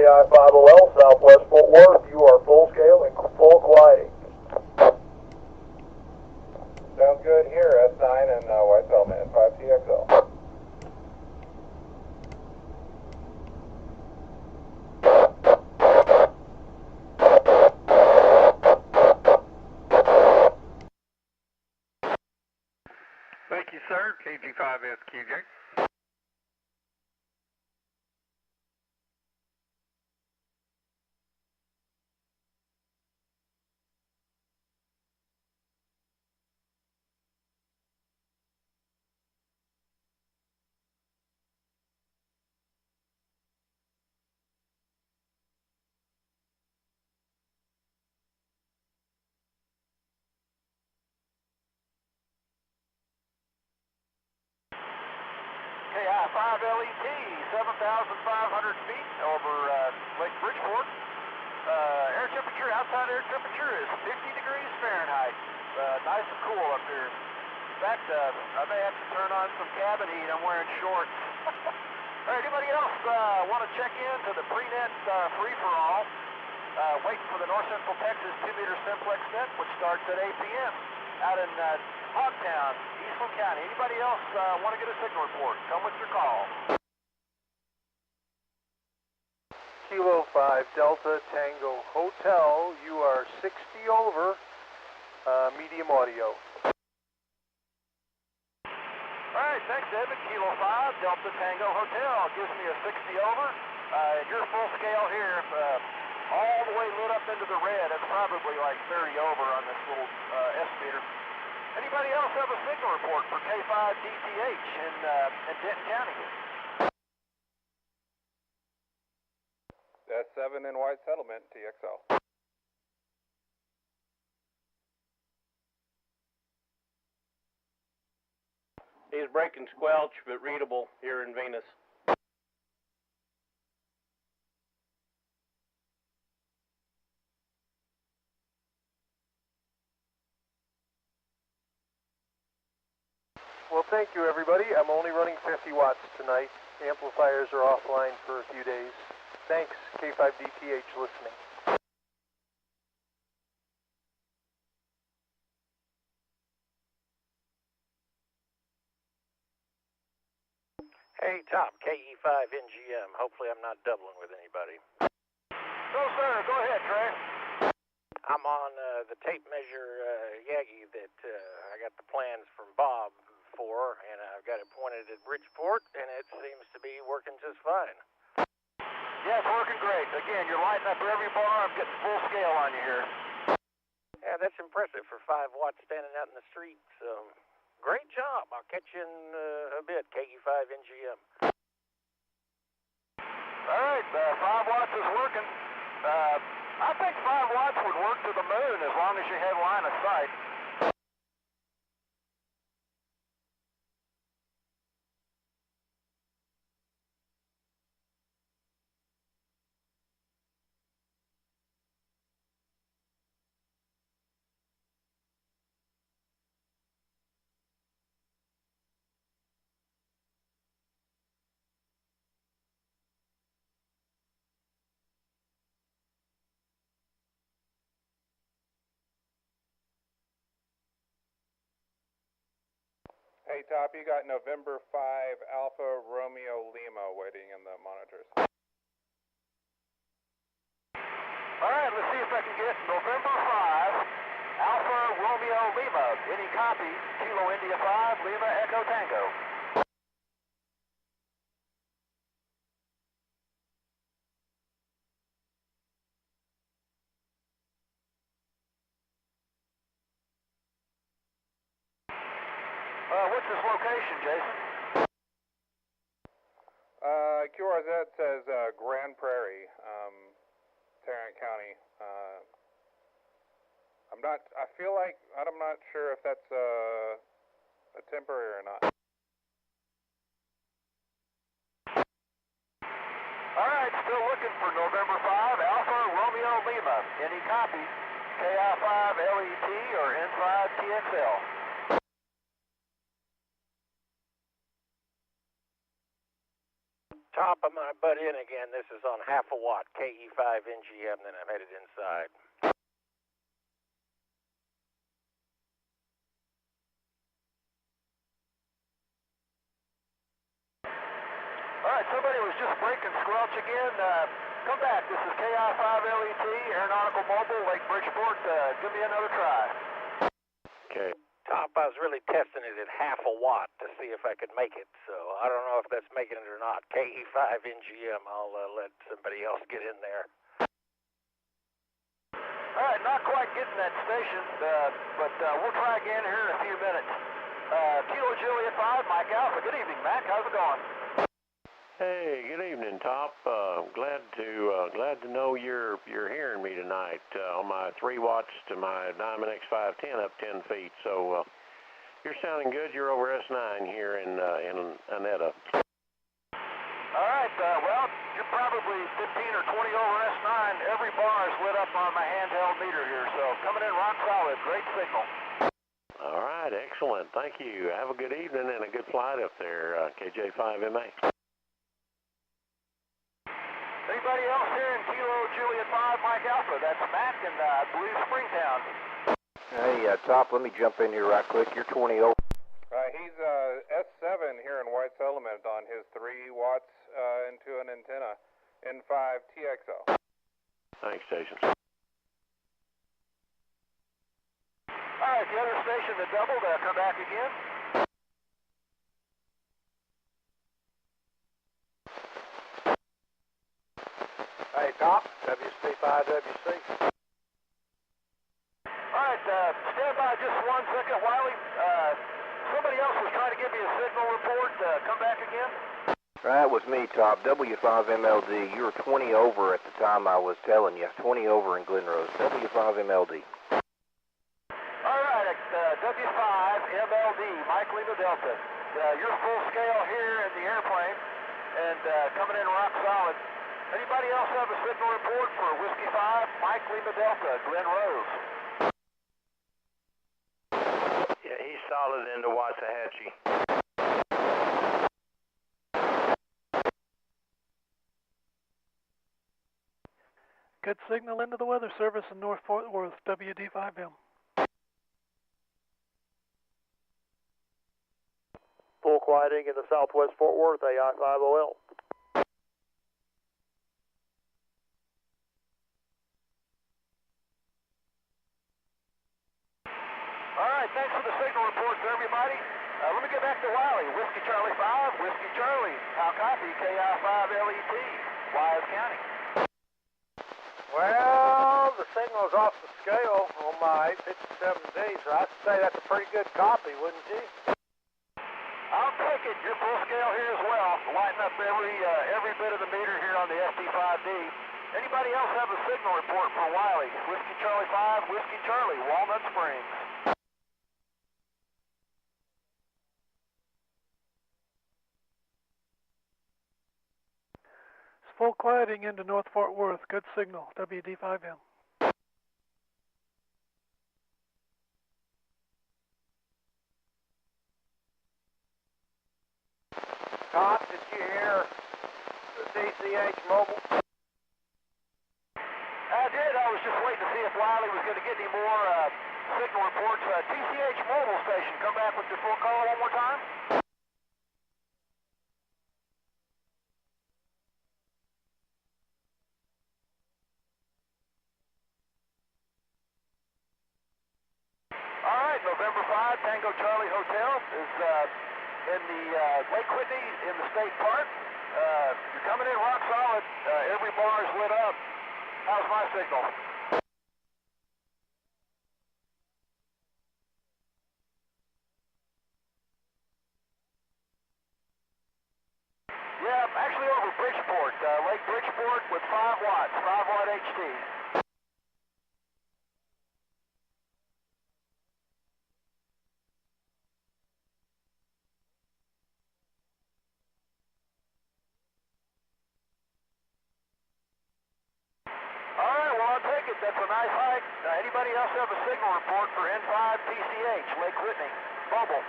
KI-50L, Southwest Fort Worth. You are full scale and full quieting. Sounds good here, S9 and White Settlement and 5TXL. Thank you, sir. KG5SQJ. KI-5LET, 7,500 feet over Lake Bridgeport. Air temperature, outside air temperature is 50 degrees Fahrenheit. Nice and cool up here. In fact, I may have to turn on some cabin heat. I'm wearing shorts. All right, anybody else want to check in to the pre-net free-for-all? Waiting for the North Central Texas 2-meter Simplex net, which starts at 8 p.m. out in Hogtown, Eastland County. Anybody else want to get a signal report? Come with your call. Kilo 5 Delta Tango Hotel, you are 60 over, medium audio. All right, thanks, David. Kilo 5 Delta Tango Hotel gives me a 60 over. You're full scale here, all the way lit up into the red. That's probably like 30 over on this little S-meter. Anybody else have a signal report for K5DTH in Denton County? S7 in White Settlement, TXL. He's breaking squelch, but readable here in Venus. Well, thank you, everybody. I'm only running 50 watts tonight. Amplifiers are offline for a few days. Thanks, K5DTH listening. Hey, Tom, KE5NGM. Hopefully I'm not doubling with anybody. No, sir. Go ahead, Trey. I'm on the tape measure Yagi that I got the plans from Bob for, and I've got it pointed at Bridgeport, and it seems to be working just fine. Yeah, it's working great. Again, you're lighting up every bar. I'm getting full scale on you here. Yeah, that's impressive for 5 watts standing out in the street, so great job. I'll catch you in a bit, KE5NGM. All right, 5 watts is working. I think 5 watts would work to the moon as long as you had line of sight. Hey, Top, you got November 5 Alpha Romeo Lima waiting in the monitors. All right, let's see if I can get November 5 Alpha Romeo Lima. Any copy? Kilo India 5 Lima Echo Tango. What's this location, Jason? QRZ says Grand Prairie, Tarrant County. I'm not sure if that's a temporary or not. All right, still looking for November 5 Alpha Romeo Lima. Any copy? KI5LET or N5TXL. Top, I'm going to butt in again. This is on half a watt, KE5 NGM, then I'm headed inside. All right, somebody was just breaking squelch again. Come back. This is KI5LET, Aeronautical Mobile, Lake Bridgeport. Give me another try. Okay. Top, I was really testing it at half a watt to see if I could make it, so I don't know if that's making it or not. KE5 NGM, I'll let somebody else get in there. All right, not quite getting that station, but we'll try again here in a few minutes. Kilo Juliet 5, Mike Alpha. Good evening, Mac. How's it going? Hey, good evening, Top. Glad to know you're hearing me tonight on my 3 watts to my Diamond X700 up 10 feet. So you're sounding good. You're over S9 here in Aneta. All right. Well, you're probably 15 or 20 over S9. Every bar is lit up on my handheld meter here. So coming in rock solid. Great signal. All right, excellent. Thank you. Have a good evening and a good flight up there, KJ5MA. Anybody else here in Kilo Juliet 5, Mike Alpha? That's Matt in, I believe, Springtown. Hey, Top, let me jump in here right quick. You're 20 over. He's S7 here in White Settlement on his 3 watts into an antenna, N5 TXL. Thanks, Station. All right, the other station that doubled, come back again. Hey, Top, WC5WC. All right, stand by just 1 second, Wiley. Somebody else was trying to give me a signal report. Come back again. That was me, Top. W5MLD. You were 20 over at the time I was telling you. 20 over in Glen Rose. W5MLD. All right, W5MLD, Mike Lima Delta. You're full scale here in the airplane and coming in rock solid. Anybody else have a signal report for Whiskey 5, Mike Lima Delta, Glen Rose? Yeah, he's solid into Waxahachie. Good signal into the weather service in North Fort Worth, WD5M. Full quieting in the southwest Fort Worth, AI5OL. All right, thanks for the signal reports, everybody. Let me get back to Wiley. Whiskey Charlie 5, Whiskey Charlie. How copy? KI5LET, Wise County. Well, the signal's off the scale on my 857D, so I'd say that's a pretty good copy, wouldn't you? I'll take it. You're full scale here as well. Lighting up every bit of the meter here on the FT5D. Anybody else have a signal report for Wiley? Whiskey Charlie 5, Whiskey Charlie, Walnut Springs. It's full quieting into North Fort Worth. Good signal, WD5M. Top, did you hear the DCH mobile? I did. I was just waiting to see if Wiley was going to get any more signal reports. TCH mobile station, come back with your full call one more time. All right, November 5, Tango Charlie Hotel is in the Lake Whitney in the state park. You're coming in rock solid. Every bar is lit up. How's my signal? Yeah, I'm actually over Bridgeport, Lake Bridgeport with 5 watts, 5 watt HT. All right, well, I'll take it. That's a nice hike. Anybody else have a signal report for N5 TCH, Lake Whitney, mobile?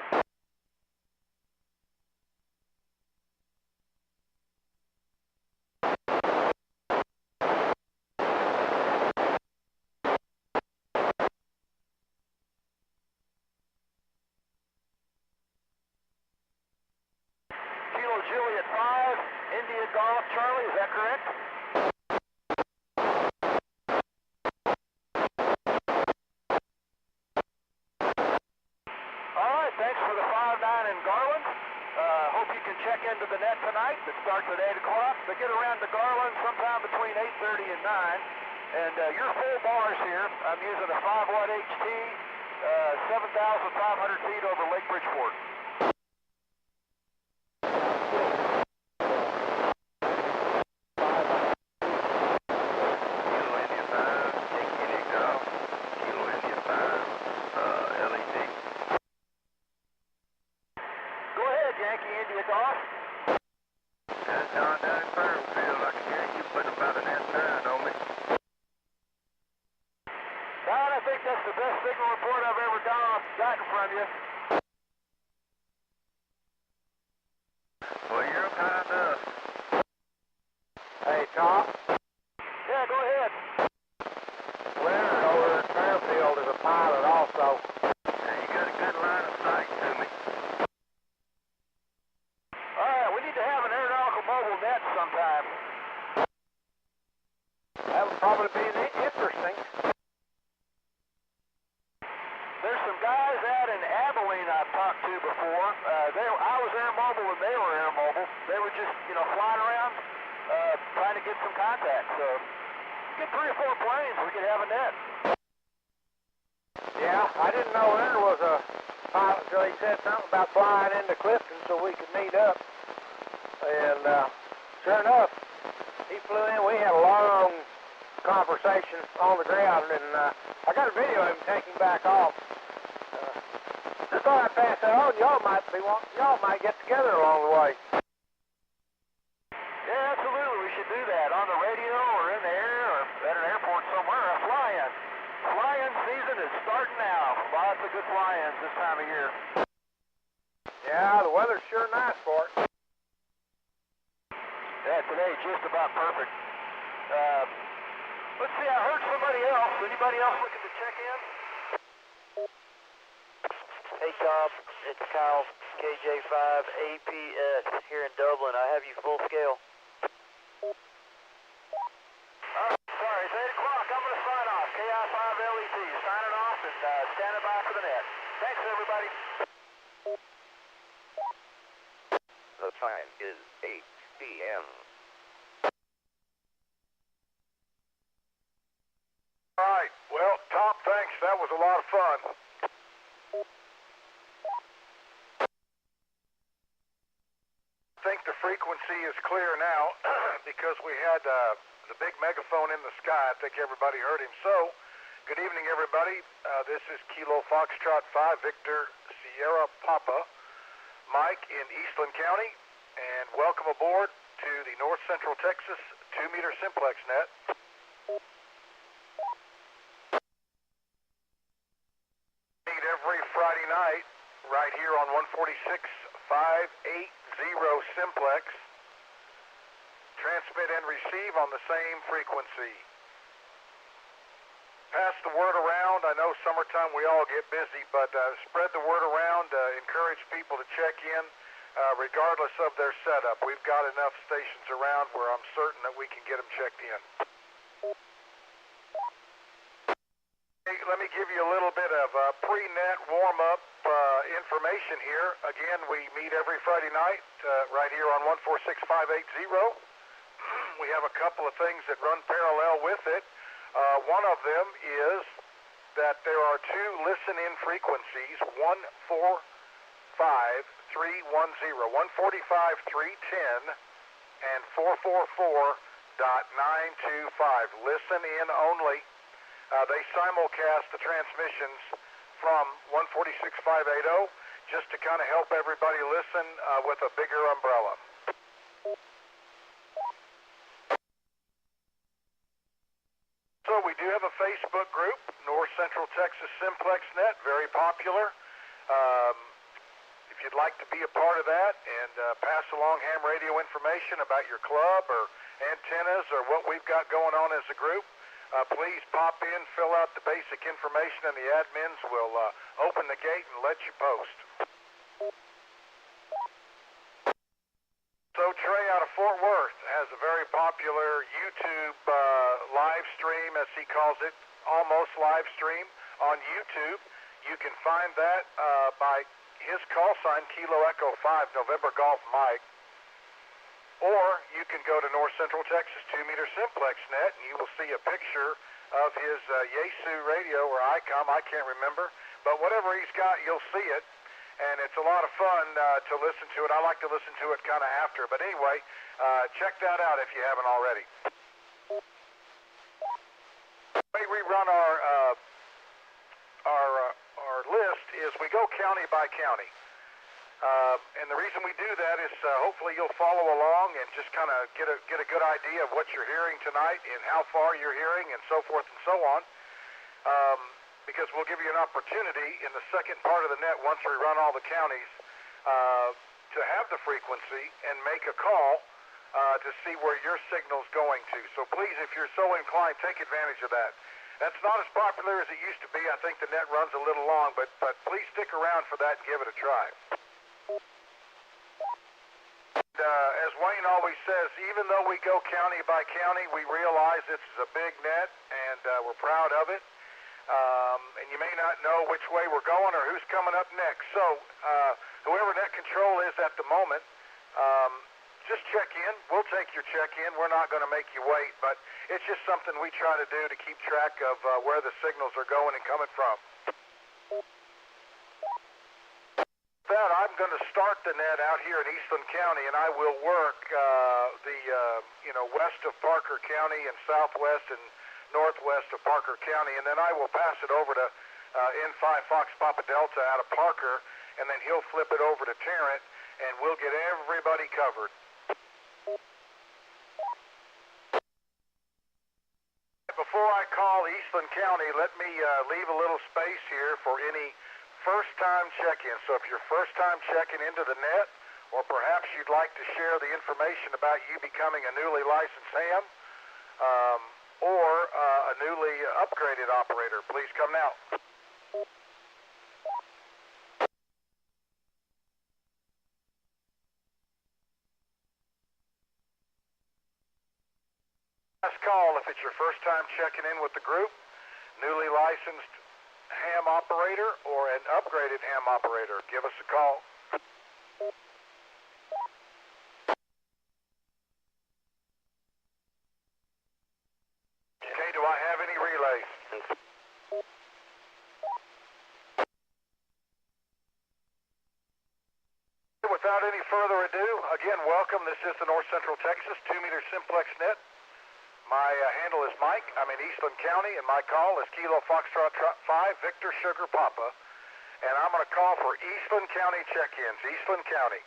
Juliet 5, India Golf Charlie, is that correct? All right, thanks for the 5-9 in Garland. Hope you can check into the net tonight. It starts at 8 o'clock. They get around to Garland sometime between 8:30 and 9. And your full bars here, I'm using a 5-watt HT, 7,500 feet over Lake Bridgeport. Go ahead, Yankee India Golf. John, down in Fernfield, I can hear you putting about an S9 on me. Don, I think that's the best signal report I've ever gotten from you. Well, you're up high enough. Hey, Tom. Yeah, go ahead. Leonard over at Fairfield is a pilot also. Now, you got a good line of sight to me. All right, we need to have an aeronautical mobile net sometime. That would probably be interesting. There's some guys out in Abilene I've talked to before. I was air mobile and they were air mobile. They were just, flying around, trying to get some contact. So, get 3 or 4 planes, we could have a net. Yeah, I didn't know Leonard was a pilot until he said something about flying into Clifton so we could meet up. And sure enough, he flew in. We had a long conversation on the ground, and I got a video of him taking back off. Just thought I'd pass that on. Y'all might get together along the way. Yeah, absolutely. We should do that on the radio or in the air or at an airport somewhere. A fly-in. Fly-in season is starting now. Lots of good fly-ins this time of year. Yeah, the weather's sure nice for it. Yeah, today just about perfect. Let's see, I heard somebody else. Anybody else looking to check in? Hey Tom, it's Kyle, KJ5APS here in Dublin. I have you full scale. Sorry, it's 8 o'clock. I'm going to sign off. KI5LET, signing off and standing by for the net. Thanks, everybody. The time is 8 p.m. All right. Well, Tom, thanks. That was a lot of fun. I think the frequency is clear now because we had the big megaphone in the sky. I think everybody heard him. So, good evening, everybody. This is Kilo Foxtrot 5, Victor Sierra Papa, Mike in Eastland County, and welcome aboard to the North Central Texas 2-meter Simplex net. Meet every Friday night right here on 146.580 Simplex. Transmit and receive on the same frequency. Pass the word around. I know summertime we all get busy, but spread the word around. Encourage people to check in regardless of their setup. We've got enough stations around where I'm certain that we can get them checked in. Hey, let me give you a little bit of pre-net warm-up information here. Again, we meet every Friday night right here on 146.580. We have a couple of things that run parallel with it. One of them is that there are 2 listen-in frequencies, 145.310, 145.310, and 444.925. Listen in only. They simulcast the transmissions from 146.580 just to kind of help everybody listen with a bigger umbrella. So we do have a Facebook group, North Central Texas Simplex Net, very popular. If you'd like to be a part of that and pass along ham radio information about your club or antennas or what we've got going on as a group, please pop in, fill out the basic information, and the admins will open the gate and let you post. Trey out of Fort Worth has a very popular YouTube live stream, as he calls it, almost live stream on YouTube. You can find that by his call sign, Kilo Echo 5, November Golf Mike. Or you can go to North Central Texas 2-meter Simplex net, and you will see a picture of his Yaesu radio or ICOM, I can't remember. But whatever he's got, you'll see it. And it's a lot of fun to listen to it. I like to listen to it kind of after. But anyway, check that out if you haven't already. The way we run our list is we go county by county. And the reason we do that is hopefully you'll follow along and just kind of get a good idea of what you're hearing tonight and how far you're hearing and so forth and so on. Because we'll give you an opportunity in the second part of the net, once we run all the counties, to have the frequency and make a call to see where your signal's going to. So please, if you're so inclined, take advantage of that. That's not as popular as it used to be. I think the net runs a little long, but please stick around for that and give it a try. As Wayne always says, even though we go county by county, we realize this is a big net, and we're proud of it. And you may not know which way we're going or who's coming up next. So whoever net control is at the moment, just check in. We'll take your check-in. We're not going to make you wait, but it's just something we try to do to keep track of where the signals are going and coming from. That I'm going to start the net out here in Eastland County, and I will work the west of Parker County and southwest and northwest of Parker County, and then I will pass it over to N5 Fox Papa Delta out of Parker, and then he'll flip it over to Tarrant, and we'll get everybody covered. Before I call Eastland County, let me leave a little space here for any first-time check-in. So if you're first-time checking into the net, or perhaps you'd like to share the information about you becoming a newly licensed ham, or a newly upgraded operator, please come now. Last call if it's your first time checking in with the group, newly licensed ham operator or an upgraded ham operator, give us a call. Okay, do I have any relays? Without any further ado, again, welcome. This is the North Central Texas 2-meter Simplex net. My handle is Mike. I'm in Eastland County, and my call is Kilo Foxtrot 5, Victor Sugar Papa. And I'm going to call for Eastland County check-ins. Eastland County.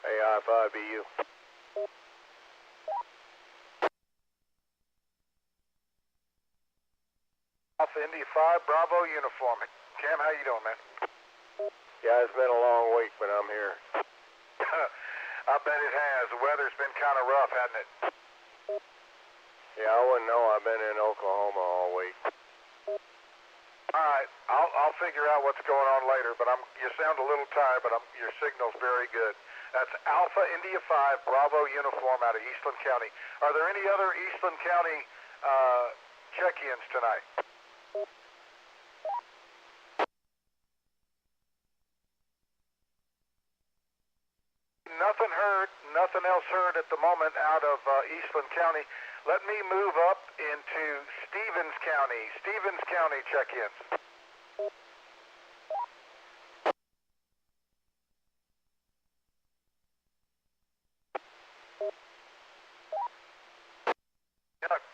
AI5BU. Alpha Indy 5, Bravo Uniform. Cam, how you doing, man? Yeah, it's been a long week, but I'm here. I bet it has. The weather's been kind of rough, hasn't it? Yeah, I wouldn't know. I've been in Oklahoma all week. All right, I'll figure out what's going on later, but you sound a little tired, but your signal's very good. That's Alpha India 5, Bravo Uniform out of Eastland County. Are there any other Eastland County check-ins tonight? Nothing heard, nothing else heard at the moment out of Eastland County. Let me move up into Stevens County. Stevens County check-ins.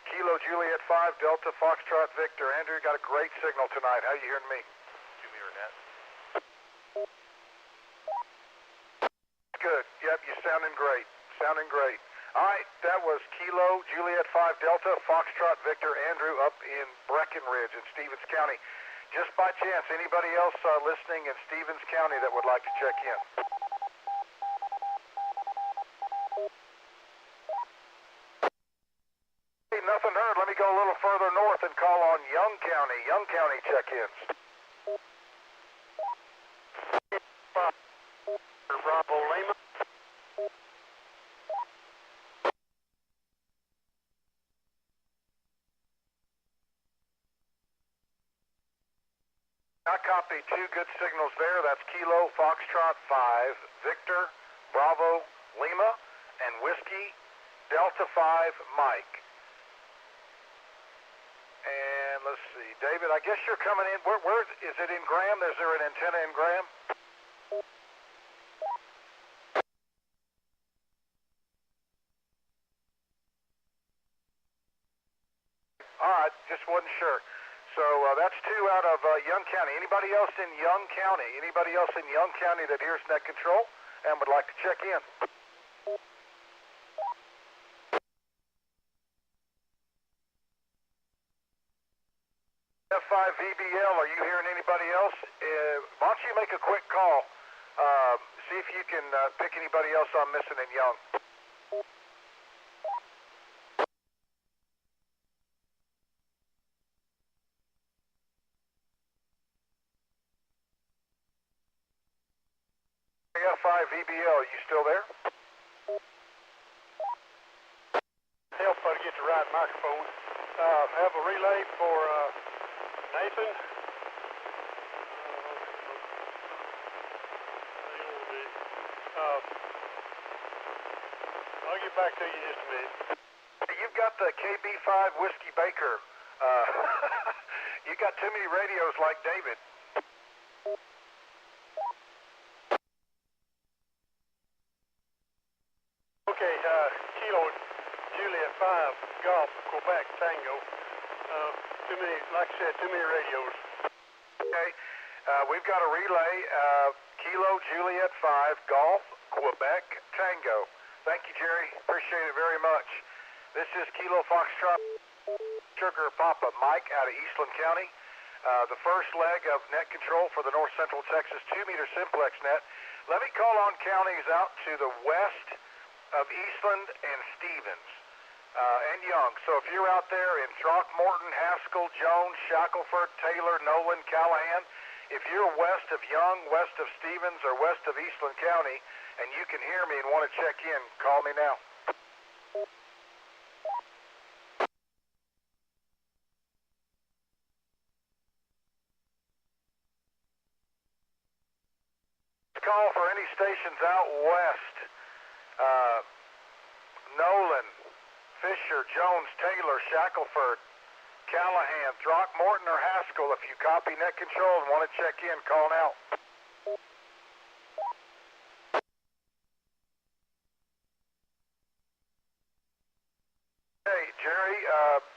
Kilo Juliet 5, Delta Foxtrot Victor. Andrew, got a great signal tonight. How you hearing me? 2-meter net. Good. Yep, you're sounding great. Sounding great. All right, that was Kilo Juliet 5 Delta Foxtrot Victor Andrew up in Breckenridge in Stevens County. Just by chance, anybody else listening in Stevens County that would like to check in? Hey, nothing heard. Let me go a little further north and call on Young County. Young County check-ins. Bravo Lima. I copy 2 good signals there. That's Kilo Foxtrot 5, Victor, Bravo, Lima, and Whiskey, Delta 5, Mike. And let's see, David, I guess you're coming in. Where is it in Graham? Is there an antenna in Graham? All right, just wasn't sure. So that's 2 out of Young County. Anybody else in Young County? Anybody else in Young County that hears net control and would like to check in? F5 VBL, are you hearing anybody else? Why don't you make a quick call? See if you can pick anybody else I'm missing in Young. F5 VBL, you still there? Help to get the right microphone. Have a relay for Nathan. I'll get back to you in just a minute. You've got the KB5 Whiskey Baker. You got too many radios like David. Okay, Kilo Juliet 5 Golf Quebec Tango. Too many, like I said, too many radios. Okay, we've got a relay. Kilo Juliet 5 Golf Quebec Tango. Thank you, Jerry. Appreciate it very much. This is Kilo Foxtrot Sugar Papa Mike out of Eastland County. The first leg of net control for the North Central Texas 2-meter Simplex net. Let me call on counties out to the west of Eastland and Stevens and Young. So if you're out there in Throckmorton, Haskell, Jones, Shackelford, Taylor, Nolan, Callahan, if you're west of Young, west of Stevens, or west of Eastland County, and you can hear me and want to check in, call me now. Call for any stations out west. Nolan, Fisher, Jones, Taylor, Shackelford, Callahan, Throckmorton, or Haskell. If you copy net control and want to check in, call now. Hey, Jerry,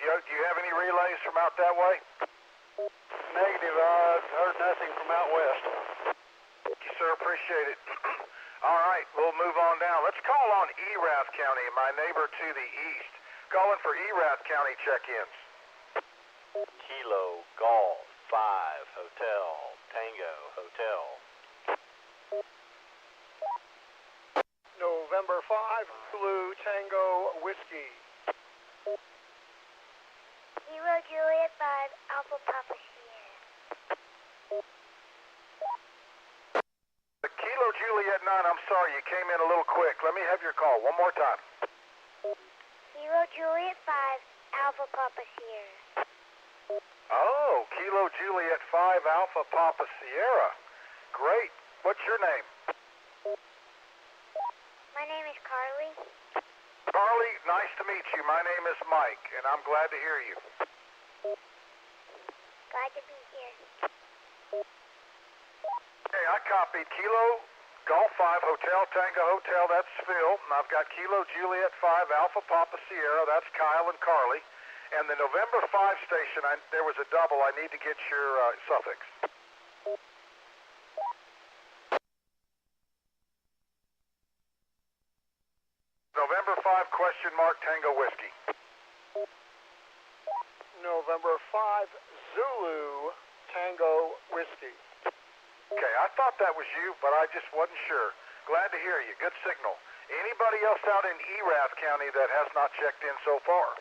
do you have any relays from out that way? Negative. I've heard nothing from out west. Thank you, sir. Appreciate it. All right, we'll move on down. Let's call on Erath County, my neighbor to the east. Calling for Erath County check-ins. Kilo Golf 5 Hotel Tango Hotel. November 5 Blue Tango Whiskey. Kilo Juliet 5 Alpha Papa Sierra. Kilo Juliet 9, I'm sorry, you came in a little quick. Let me have your call one more time. Kilo Juliet 5 Alpha Papa Sierra. Oh, Kilo Juliet 5 Alpha Papa Sierra. Great. What's your name? My name is Carly. Carly, nice to meet you. My name is Mike, and I'm glad to hear you. Glad to be here. Okay, I copied Kilo Golf 5 Hotel Tango Hotel, that's Phil. And I've got Kilo Juliet 5 Alpha Papa Sierra, that's Kyle and Carly. And the November 5 station, there was a double. I need to get your suffix. November 5 question mark Tango Whiskey. November 5 Zulu Tango Whiskey. Okay, I thought that was you, but I just wasn't sure. Glad to hear you. Good signal. Anybody else out in Erath County that has not checked in so far?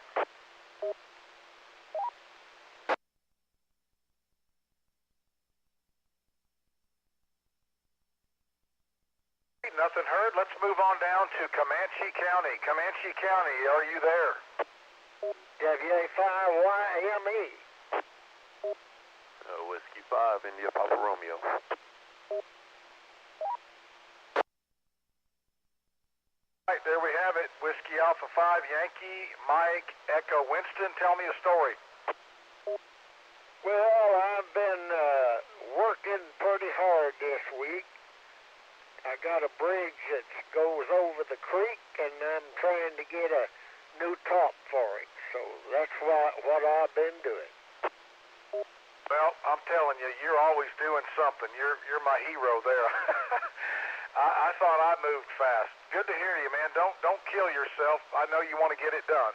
nothing heard. Let's move on down to Comanche County. Comanche County, are you there? WA5YME. Whiskey 5, India Papa Romeo. Right, there we have it. Whiskey Alpha 5, Yankee, Mike, Echo, Winston. Tell me a story. Well, I've been working pretty hard this week. I got a bridge that goes over the creek, and I'm trying to get a new top for it. So that's what I've been doing. Well, I'm telling you, you're always doing something. You're my hero there. I thought I moved fast. Good to hear you, man. Don't kill yourself. I know you want to get it done.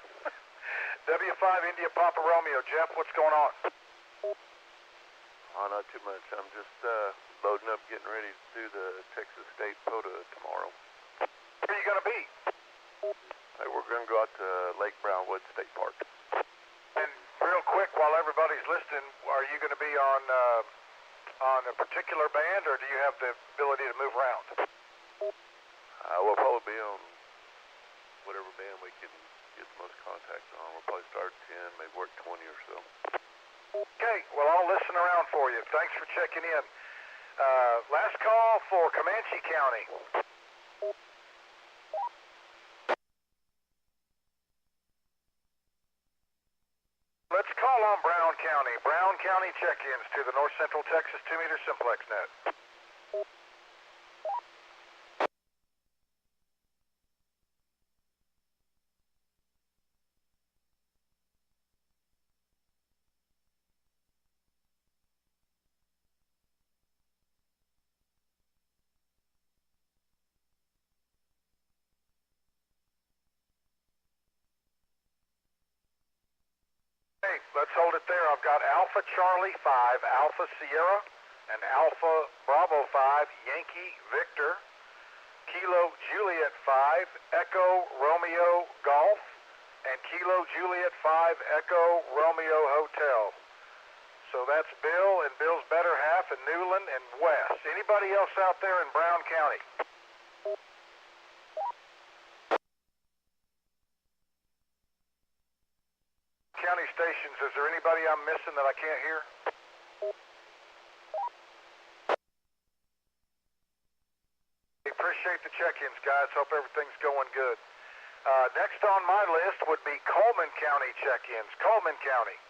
W5 India Papa Romeo. Jeff, what's going on? Oh, not too much. I'm just loading up, getting ready to do the Texas State POTA tomorrow. Where are you going to be? Hey, we're going to go out to Lake Brownwood State Park. And real quick, while everybody's listening, are you going to be on a particular band, or do you have the ability to move around? We'll probably be on whatever band we can get the most contacts on. We'll probably start at 10, maybe work 20 or so. Okay, well, I'll listen around for you. Thanks for checking in. Last call for Comanche County. Let's call on Brown County. Brown County check-ins to the North Central Texas 2-meter Simplex net. Hey, let's hold it there. I've got Alpha Charlie 5, Alpha Sierra, and Alpha Bravo 5, Yankee Victor, Kilo Juliet 5, Echo Romeo Golf, and Kilo Juliet 5, Echo Romeo Hotel. So that's Bill and Bill's better half and Newland and Wes. Anybody else out there in Brown County? County stations, is there anybody I'm missing that I can't hear? Appreciate the check-ins, guys. Hope everything's going good. Next on my list would be Coleman County check-ins. Coleman County.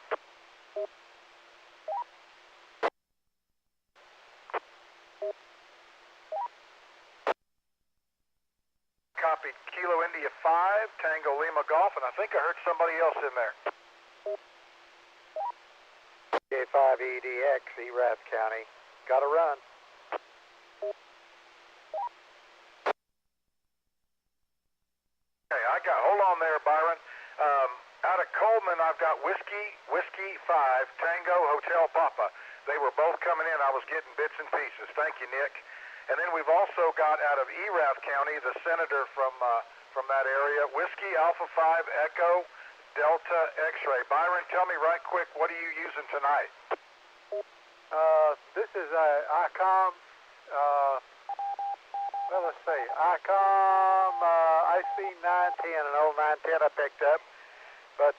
Copied Kilo India 5, Tango Lima Golf, and I think I heard somebody else in there. J5EDX, Erath County. Got to run. Okay, hold on there, Byron. Out of Coleman, I've got Whiskey 5, Tango, Hotel Papa. They were both coming in. I was getting bits and pieces. Thank you, Nick. And then we've also got out of Erath County, the senator from that area, Whiskey Alpha 5, Echo, Delta X-ray. Byron, tell me right quick, what are you using tonight? This is ICOM, let's see, ICOM IC910 and 0910 I picked up, but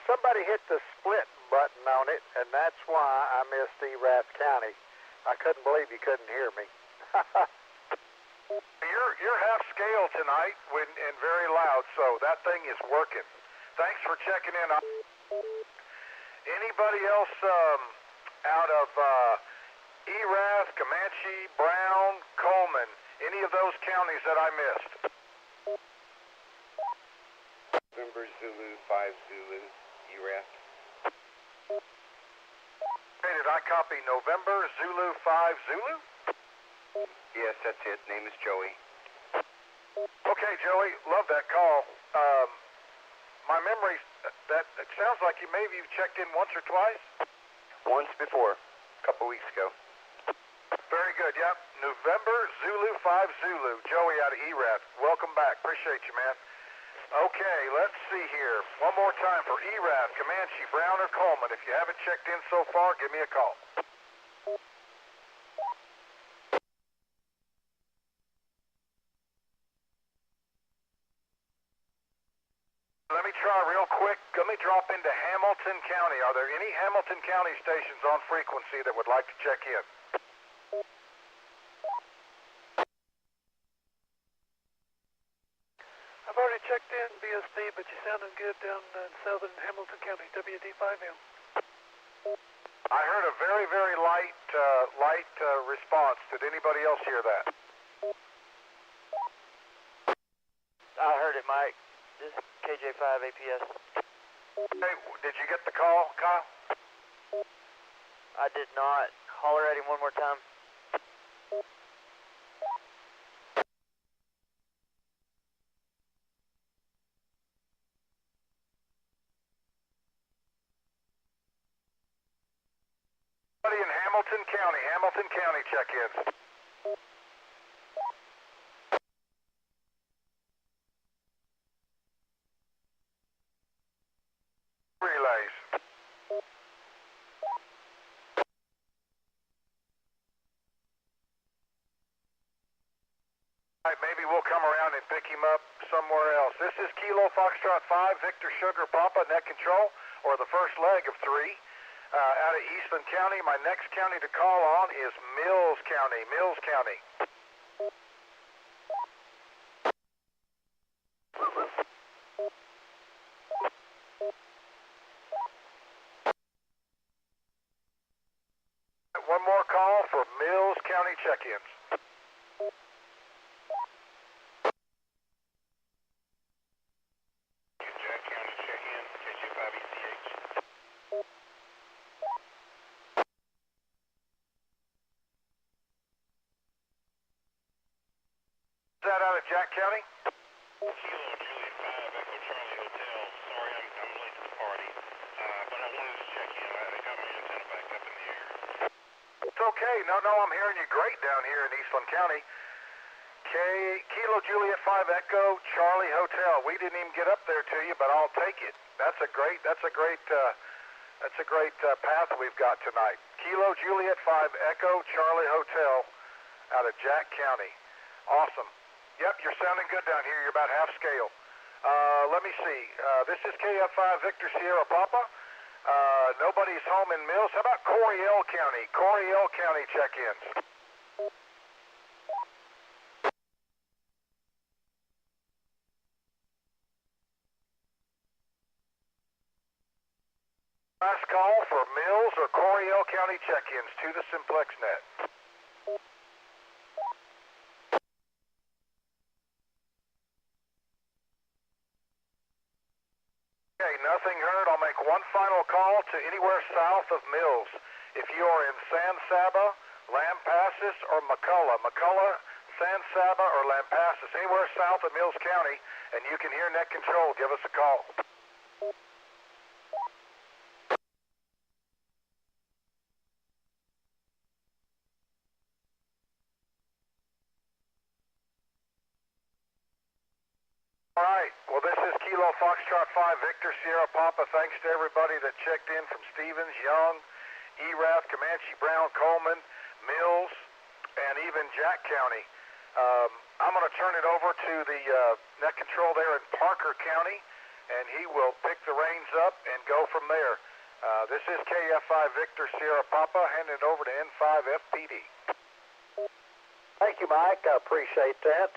somebody hit the split button on it, and that's why I missed Erath County. I couldn't believe you couldn't hear me. You're half scale tonight and very loud, so that thing is working. Thanks for checking in. Anybody else out of Erath, Comanche, Brown, Coleman, any of those counties that I missed? November Zulu 5 Zulu, Erath. Okay, did I copy November Zulu 5 Zulu? Yes, that's it. Name is Joey. Okay, Joey, love that call. My memory, it sounds like maybe you've checked in once or twice? Once before, a couple weeks ago. Very good, yep. November Zulu 5 Zulu, Joey out of Erath. Welcome back. Appreciate you, man. Okay, let's see here. One more time for Erath, Comanche, Brown, or Coleman. If you haven't checked in so far, give me a call. Let me try real quick. Let me drop into Hamilton County. Are there any Hamilton County stations on frequency that would like to check in? I've already checked in BSP, but you're sounding good down in southern Hamilton County, WD5M. I heard a very, very light response. Did anybody else hear that? I heard it, Mike. This is KJ5 APS. Hey, did you get the call, Kyle? I did not. Holler at him one more time. Everybody in Hamilton County check-ins. Relays. All right, maybe we'll come around and pick him up somewhere else. This is Kilo Foxtrot 5, Victor Sugar Papa, net control, or the first leg of 3. Out of Eastland County. My next county to call on is Mills County. One more call for Mills County check-ins. Jack County check-in, KJ5ECH. Is that out of Jack County? Kilo Juliet 5, Echo Charlie Hotel. Sorry, I'm late to the party, but I wanted to check in. I got my antenna back up in the air. It's okay. No, I'm hearing you great down here in Eastland County. Kilo Juliet 5 Echo Charlie Hotel. We didn't even get up there to you, but I'll take it. That's a great path we've got tonight. Kilo Juliet 5 Echo Charlie Hotel out of Jack County. Awesome. Yep, you're sounding good down here. You're about half scale. Let me see. This is KF5 Victor Sierra Papa. Nobody's home in Mills. How about Coryell County? Coryell County check-ins. Last call for Mills or Coryell County check-ins to the Simplex net. Okay, nothing heard. I'll make one final call to anywhere south of Mills. If you are in San Saba, Lampasas, or McCullough, San Saba, or Lampasas, anywhere south of Mills County, and you can hear net control, give us a call. All right. Well, this is Kilo Foxtrot 5, Victor Sierra Papa. Thanks to everybody that checked in from Stevens, Young, Erath, Comanche, Brown, Coleman, Mills, and even Jack County. I'm going to turn it over to the net control there in Parker County, and he will pick the reins up and go from there. This is KF5 Victor Sierra Papa, handing it over to N5 FPD. Thank you, Mike. I appreciate that.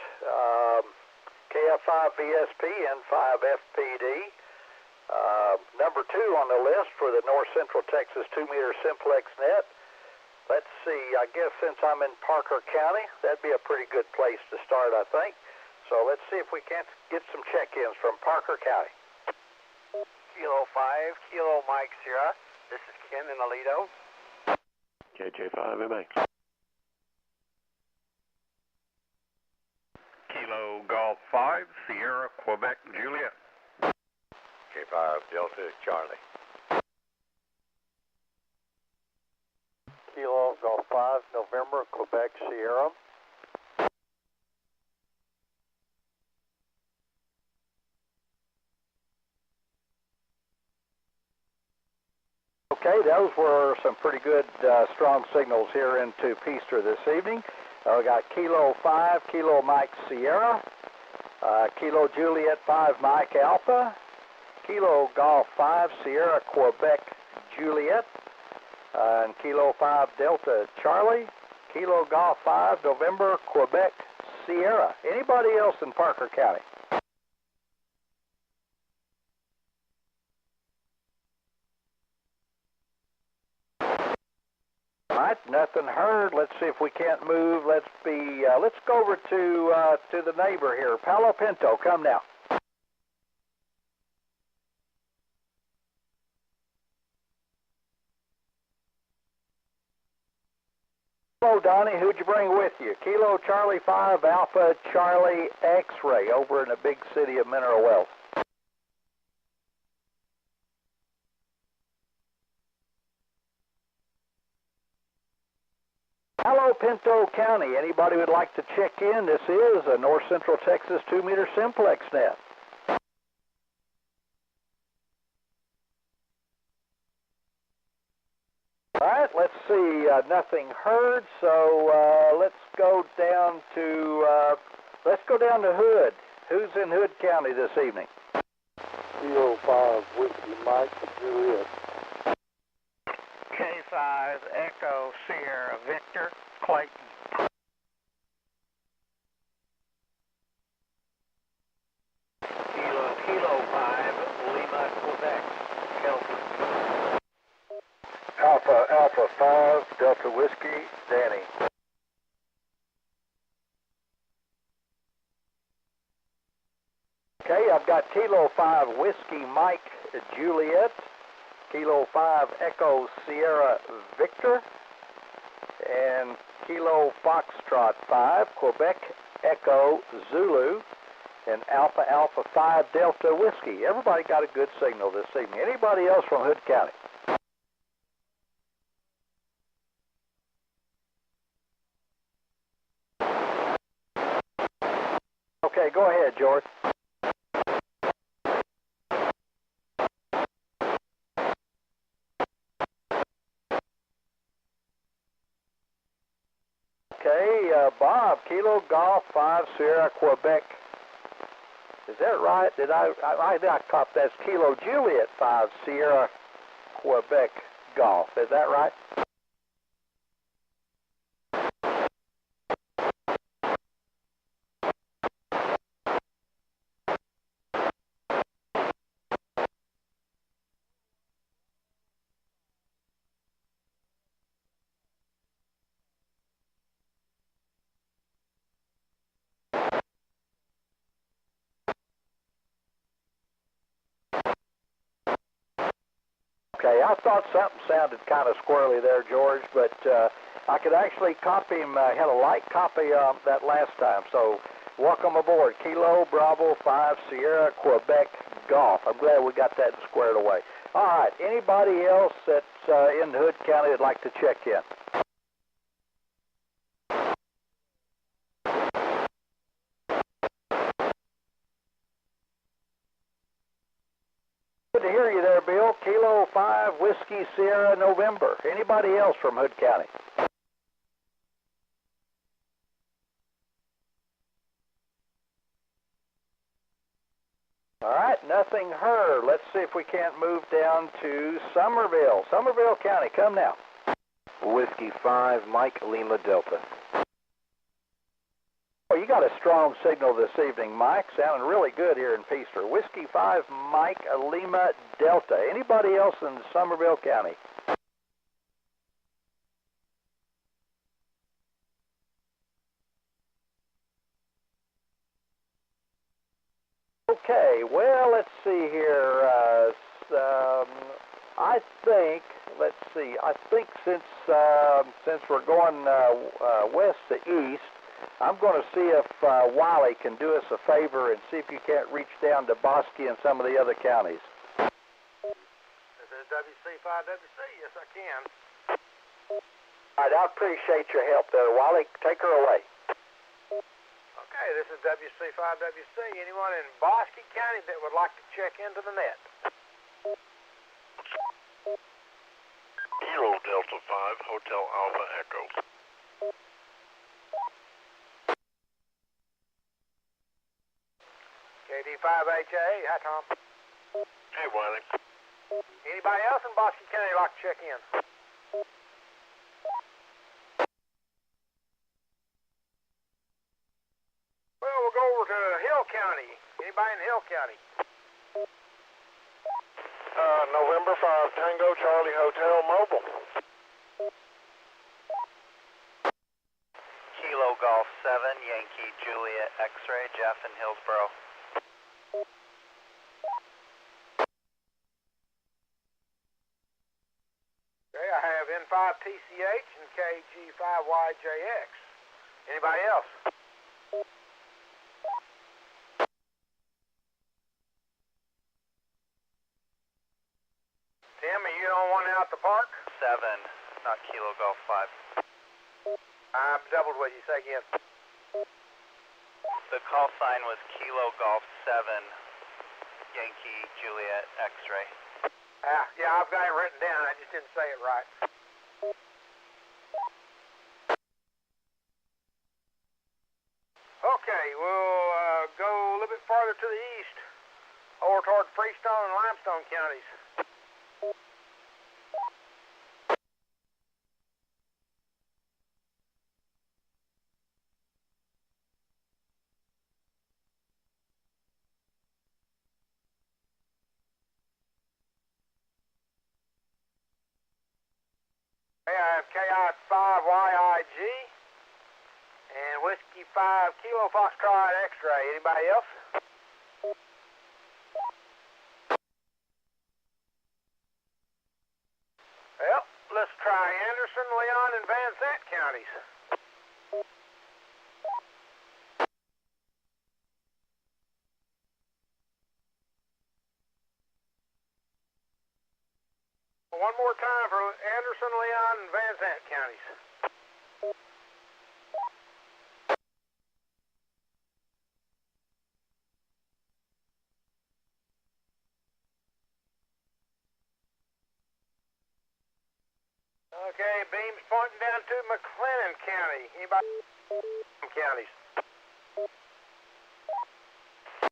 KF5 VSP, N5 FPD. Number 2 on the list for the North Central Texas 2-meter Simplex net. Let's see, I guess since I'm in Parker County, that'd be a pretty good place to start, I think. So let's see if we can't get some check-ins from Parker County. Kilo 5, Kilo Mike Sierra. This is Ken in Aledo. KJ5MX. Kilo Golf 5, Sierra, Quebec, Juliet. K5 Delta Charlie. Kilo Golf 5, November, Quebec, Sierra. Okay, those were some pretty good, strong signals here into Peaster this evening. We got Kilo 5, Kilo Mike Sierra, Kilo Juliet 5 Mike Alpha, Kilo Golf 5 Sierra Quebec Juliet, and Kilo 5 Delta Charlie, Kilo Golf 5 November Quebec Sierra. Anybody else in Parker County? All right, nothing heard. Let's see if we can't move. Let's go over to the neighbor here. Palo Pinto, come now. Hello, Donnie. Who'd you bring with you? Kilo Charlie 5 Alpha Charlie X-Ray over in the big city of Mineral Wells. Palo Pinto County. Anybody would like to check in? This is a North Central Texas 2-meter Simplex net. All right, let's see. Nothing heard, so let's go down to Hood. Who's in Hood County this evening? Kilo 5 Whiskey Mike Juliet. K5 Echo Sierra Victor Clayton. Kilo 5 Lima Quebec Kelton. Alpha 5 Delta Whiskey Danny. Okay, I've got Kilo 5 Whiskey Mike Juliet, Kilo 5 Echo Sierra Victor, and Kilo Foxtrot 5 Quebec Echo Zulu, and Alpha 5 Delta Whiskey. Everybody got a good signal this evening. Anybody else from Hood County? Okay, go ahead, George. Okay, Bob, Kilo Golf 5 Sierra Quebec. Is that right? Did I cop that's Kilo Juliet 5 Sierra Quebec Golf. Is that right? Okay, I thought something sounded kind of squirrely there, George, but I could actually copy him. I had a light copy that last time, so welcome aboard. Kilo Bravo 5 Sierra Quebec Golf. I'm glad we got that squared away. All right, anybody else that's in Hood County that'd like to check in? Good to hear you there, Bill. Kilo 5 Whiskey Sierra November. Anybody else from Hood County? All right, nothing heard. Let's see if we can't move down to Somerville. Somerville County, come now. Whiskey 5 Mike Lima Delta. Oh, you got a strong signal this evening, Mike. Sounding really good here in Peaster. Whiskey 5 Mike Lima Delta. Anybody else in Somerville County? Okay, well, let's see here. I think, let's see, I think since we're going west to east, I'm going to see if Wiley can do us a favor and see if you can't reach down to Bosque and some of the other counties. This is WC5WC. Yes, I can. All right, I appreciate your help there, Wiley. Take her away. Okay, this is WC5WC. Anyone in Bosque County that would like to check into the net? Kilo Delta 5 Hotel Alpha Echo. KD5HA, hi Tom. Hey, Wiley. Anybody else in Boston County like to check in? Well, we'll go over to Hill County. Anybody in Hill County? November 5, Tango Charlie Hotel Mobile. Kilo Golf 7, Yankee Juliet X-Ray, Jeff in Hillsboro. Okay, I have N5TCH and KG5YJX. Anybody else? Tim, are you on one out the park? 7, not Kilo Golf 5. I'm doubled what you say again. The call sign was Kilo Golf 7, Yankee Juliet X-Ray. Yeah, I've got it written down. I just didn't say it right. Okay, we'll go a little bit farther to the east, over toward Freestone and Limestone counties. Okay, I have KI5YIG and Whiskey 5 Kilo Foxtrot X-Ray. Anybody else? Well, let's try Anderson, Leon, and Van Zant counties. One more time for Anderson, Leon, and Van Zant counties. Okay, beams pointing down to McLennan County. Anybody? Counties.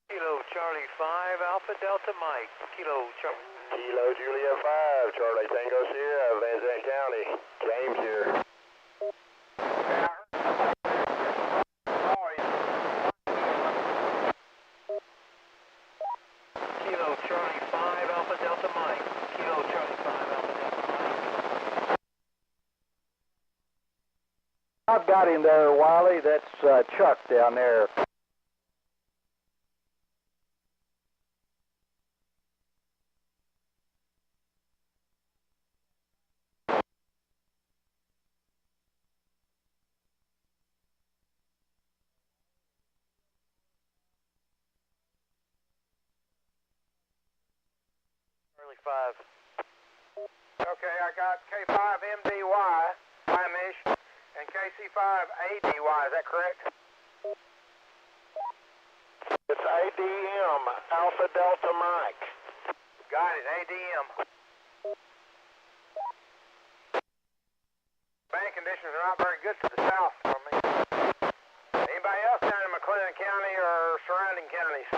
Kilo Charlie 5, Alpha Delta Mike. Kilo Juliet 5, Charlie Tango Sierra, Van Zandt County. James here. Kilo Charlie 5, Alpha Delta Mike. Kilo Charlie 5, Alpha Delta Mike. I've got him there, Wiley. That's Chuck down there. Charlie 5. Okay, I got K5MDY, Flamish, and KC5ADY. Is that correct? It's ADM, Alpha Delta Mike. Got it, ADM. Band conditions are not very good to the south from me. Anybody else down in McLennan County or surrounding counties?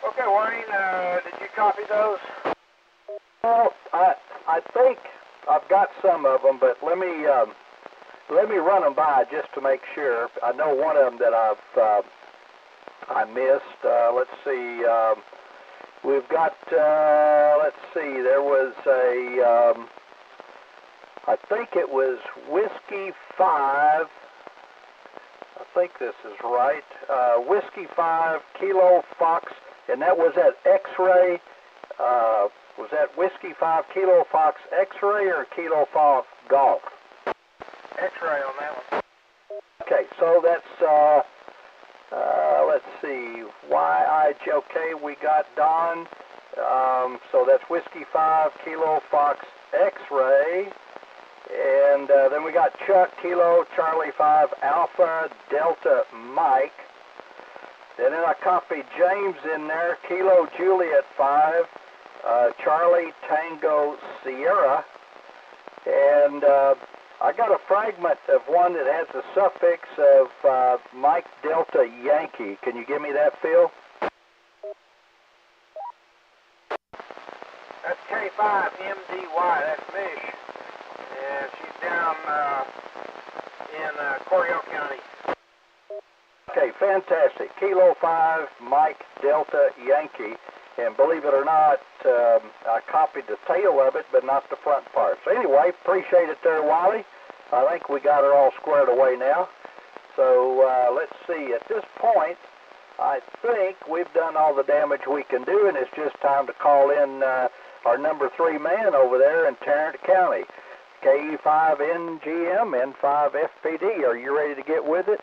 Okay, Wayne, did you copy those? Well, I think I've got some of them, but let me run them by just to make sure. I know one of them that I missed. Let's see. We've got. Let's see. There was a. I think it was Whiskey 5. I think this is right. Whiskey 5 Kilo Fox, and that was at X-Ray. Was that Whiskey 5 Kilo Fox X-Ray or Kilo Fox Golf? X-ray on that one. Okay, so that's, let's see, YIG, okay, we got Don, so that's Whiskey 5 Kilo Fox X-Ray, and then we got Chuck Kilo Charlie 5 Alpha Delta Mike, and then I copied James in there, Kilo Juliet 5, Charlie Tango Sierra, and I got a fragment of one that has the suffix of Mike Delta Yankee. Can you give me that, Phil? That's K5MDY, that's Mish. And she's down in Coryell County. Okay, fantastic. Kilo 5, Mike Delta Yankee. And believe it or not, I copied the tail of it, but not the front part. So anyway, appreciate it there, Wiley. I think we got her all squared away now. So let's see. At this point, I think we've done all the damage we can do, and it's just time to call in our number 3 man over there in Tarrant County. KE5NGM, N5FPD. Are you ready to get with it?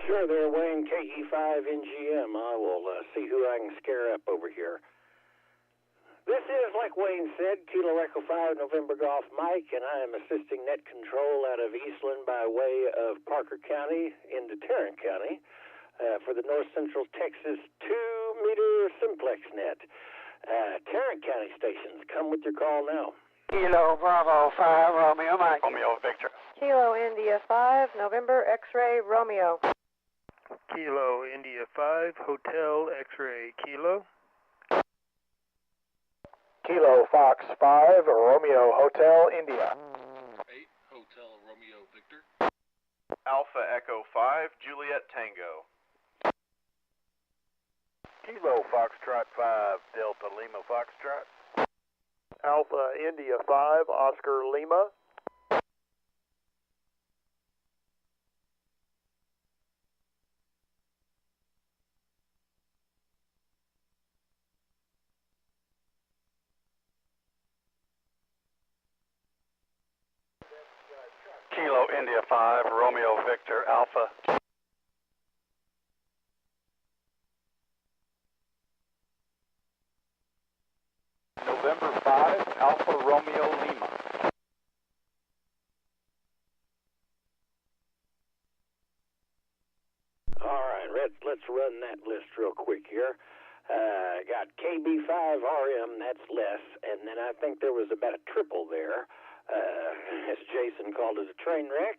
Sure there, Wayne. KE5NGM. I will see who I can scare up over here. This is, like Wayne said, Kilo Echo 5, November Golf Mike, and I am assisting net control out of Eastland by way of Parker County into Tarrant County for the North Central Texas 2-meter Simplex net. Tarrant County stations, come with your call now. Kilo Bravo 5, Romeo Mike. Romeo Victor. Kilo India 5, November X-ray Romeo. Kilo India 5, Hotel X-ray Kilo. Kilo Fox 5, Romeo Hotel India. 8, Hotel Romeo Victor. Alpha Echo 5, Juliet Tango. Kilo Foxtrot 5, Delta Lima Foxtrot. Alpha India 5, Oscar Lima. Kilo India 5, Romeo Victor Alpha. November 5, Alpha Romeo Lima. All right, let's run that list real quick here. Got KB5RM, that's less, and then I think there was about a triple there. As Jason called it, a train wreck.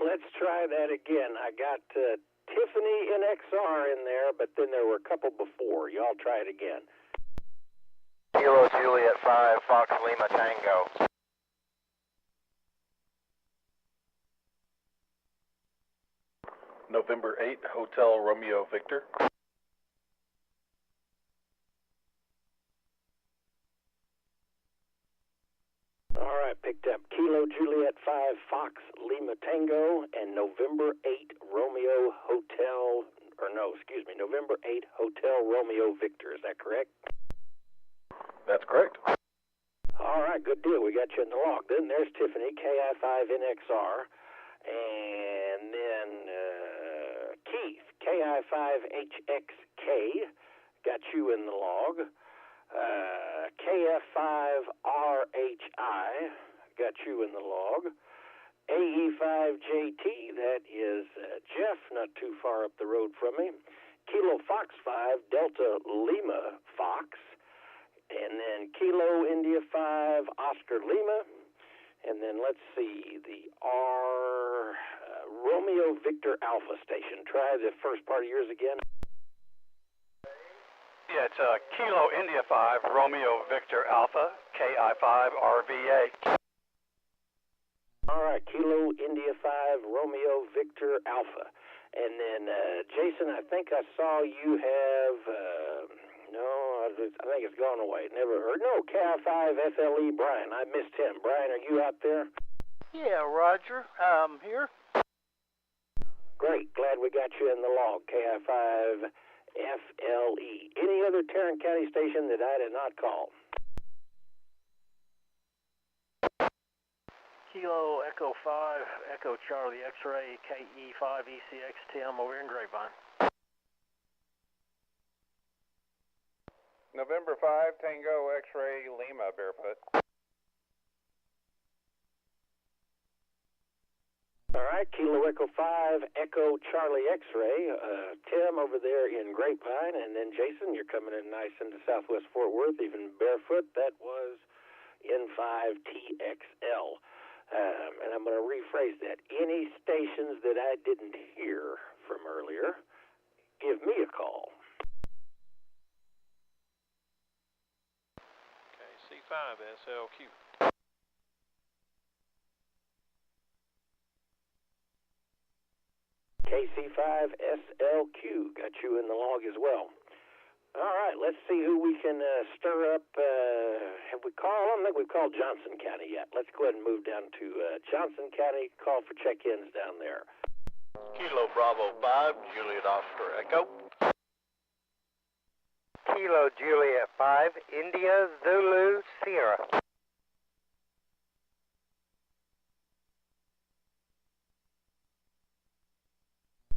Let's try that again. I got Tiffany NXR in there, but then there were a couple before. Y'all try it again. Kilo Juliet 5, Fox Lima Tango. November 8, Hotel Romeo Victor. All right, picked up Kilo Juliet 5, Fox Lima Tango, and November 8, Romeo Hotel, or no, excuse me, November 8, Hotel Romeo Victor. Is that correct? That's correct. All right, good deal. We got you in the log. Then there's Tiffany, KI5NXR, and then Keith, KI5HXK, got you in the log. KF5RHI, got you in the log. AE5JT, that is Jeff, not too far up the road from me. Kilo Fox 5, Delta Lima Fox. And then Kilo India 5, Oscar Lima. And then let's see, the Romeo Victor Alpha station. Try the first part of yours again. Yeah, it's Kilo India 5, Romeo Victor Alpha, KI5RVA. All right, Kilo India 5, Romeo Victor Alpha. And then, Jason, I think I saw you have, I think it's gone away. Never heard. No, KI5FLE Brian. I missed him. Brian, are you out there? Yeah, Roger. I'm here. Great. Glad we got you in the log. KI5FLE. Any other Tarrant County station that I did not call? Kilo Echo 5, Echo Charlie X-ray, KE5ECX Tim over in Grapevine. November 5, Tango X-ray Lima, Barefoot. All right, Kilo Echo 5, Echo Charlie X-Ray. Tim over there in Grapevine, and then Jason, you're coming in nice into Southwest Fort Worth, even barefoot. That was N5TXL. And I'm going to rephrase that. Any stations that I didn't hear from earlier, give me a call. Okay, C5 SLQ. KC5SLQ, got you in the log as well. All right, let's see who we can stir up. Have we called? I don't think we've called Johnson County yet. Let's go ahead and move down to Johnson County, call for check-ins down there. Kilo Bravo 5, Juliet Oscar Echo. Kilo Juliet 5, India Zulu Sierra.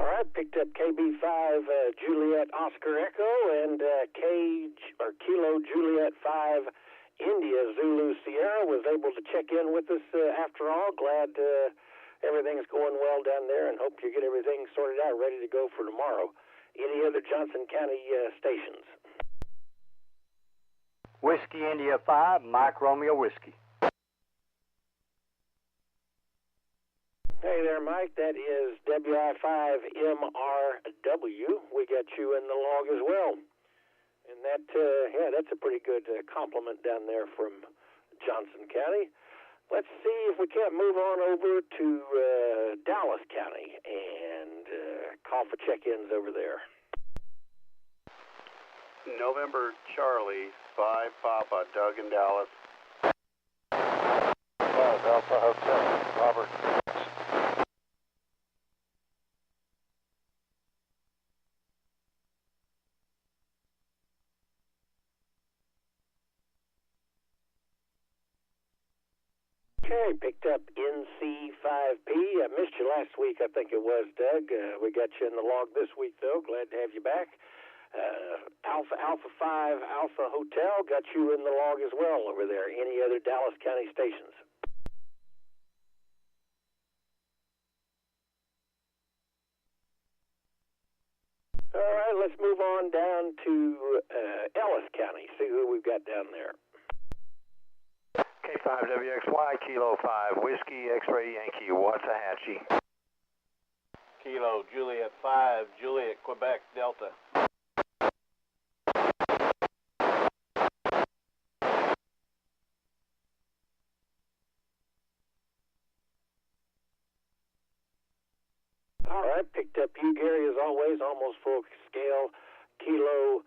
All right, picked up KB5 Juliet Oscar Echo and Kilo Juliet 5 India Zulu Sierra was able to check in with us after all. Glad everything's going well down there and hope you get everything sorted out, ready to go for tomorrow. Any other Johnson County stations? Whiskey India 5, Mike Romeo Whiskey. Hey there, Mike. That is WI5MRW. We got you in the log as well. And that, that's a pretty good compliment down there from Johnson County. Let's see if we can't move on over to Dallas County and call for check-ins over there. November Charlie 5 Papa, Doug in Dallas. 5 Alpha Hotel, Robert. Okay, picked up NC5P. I missed you last week, I think it was, Doug. We got you in the log this week, though. Glad to have you back. Alpha 5 Alpha Hotel got you in the log as well over there. Any other Dallas County stations? All right, let's move on down to Ellis County, see who we've got down there. K5WXY, Kilo 5, Whiskey, X-Ray Yankee, Waxahachie. Kilo Juliet 5, Juliet Quebec Delta. All right, picked up you, Gary, as always, almost full scale. Kilo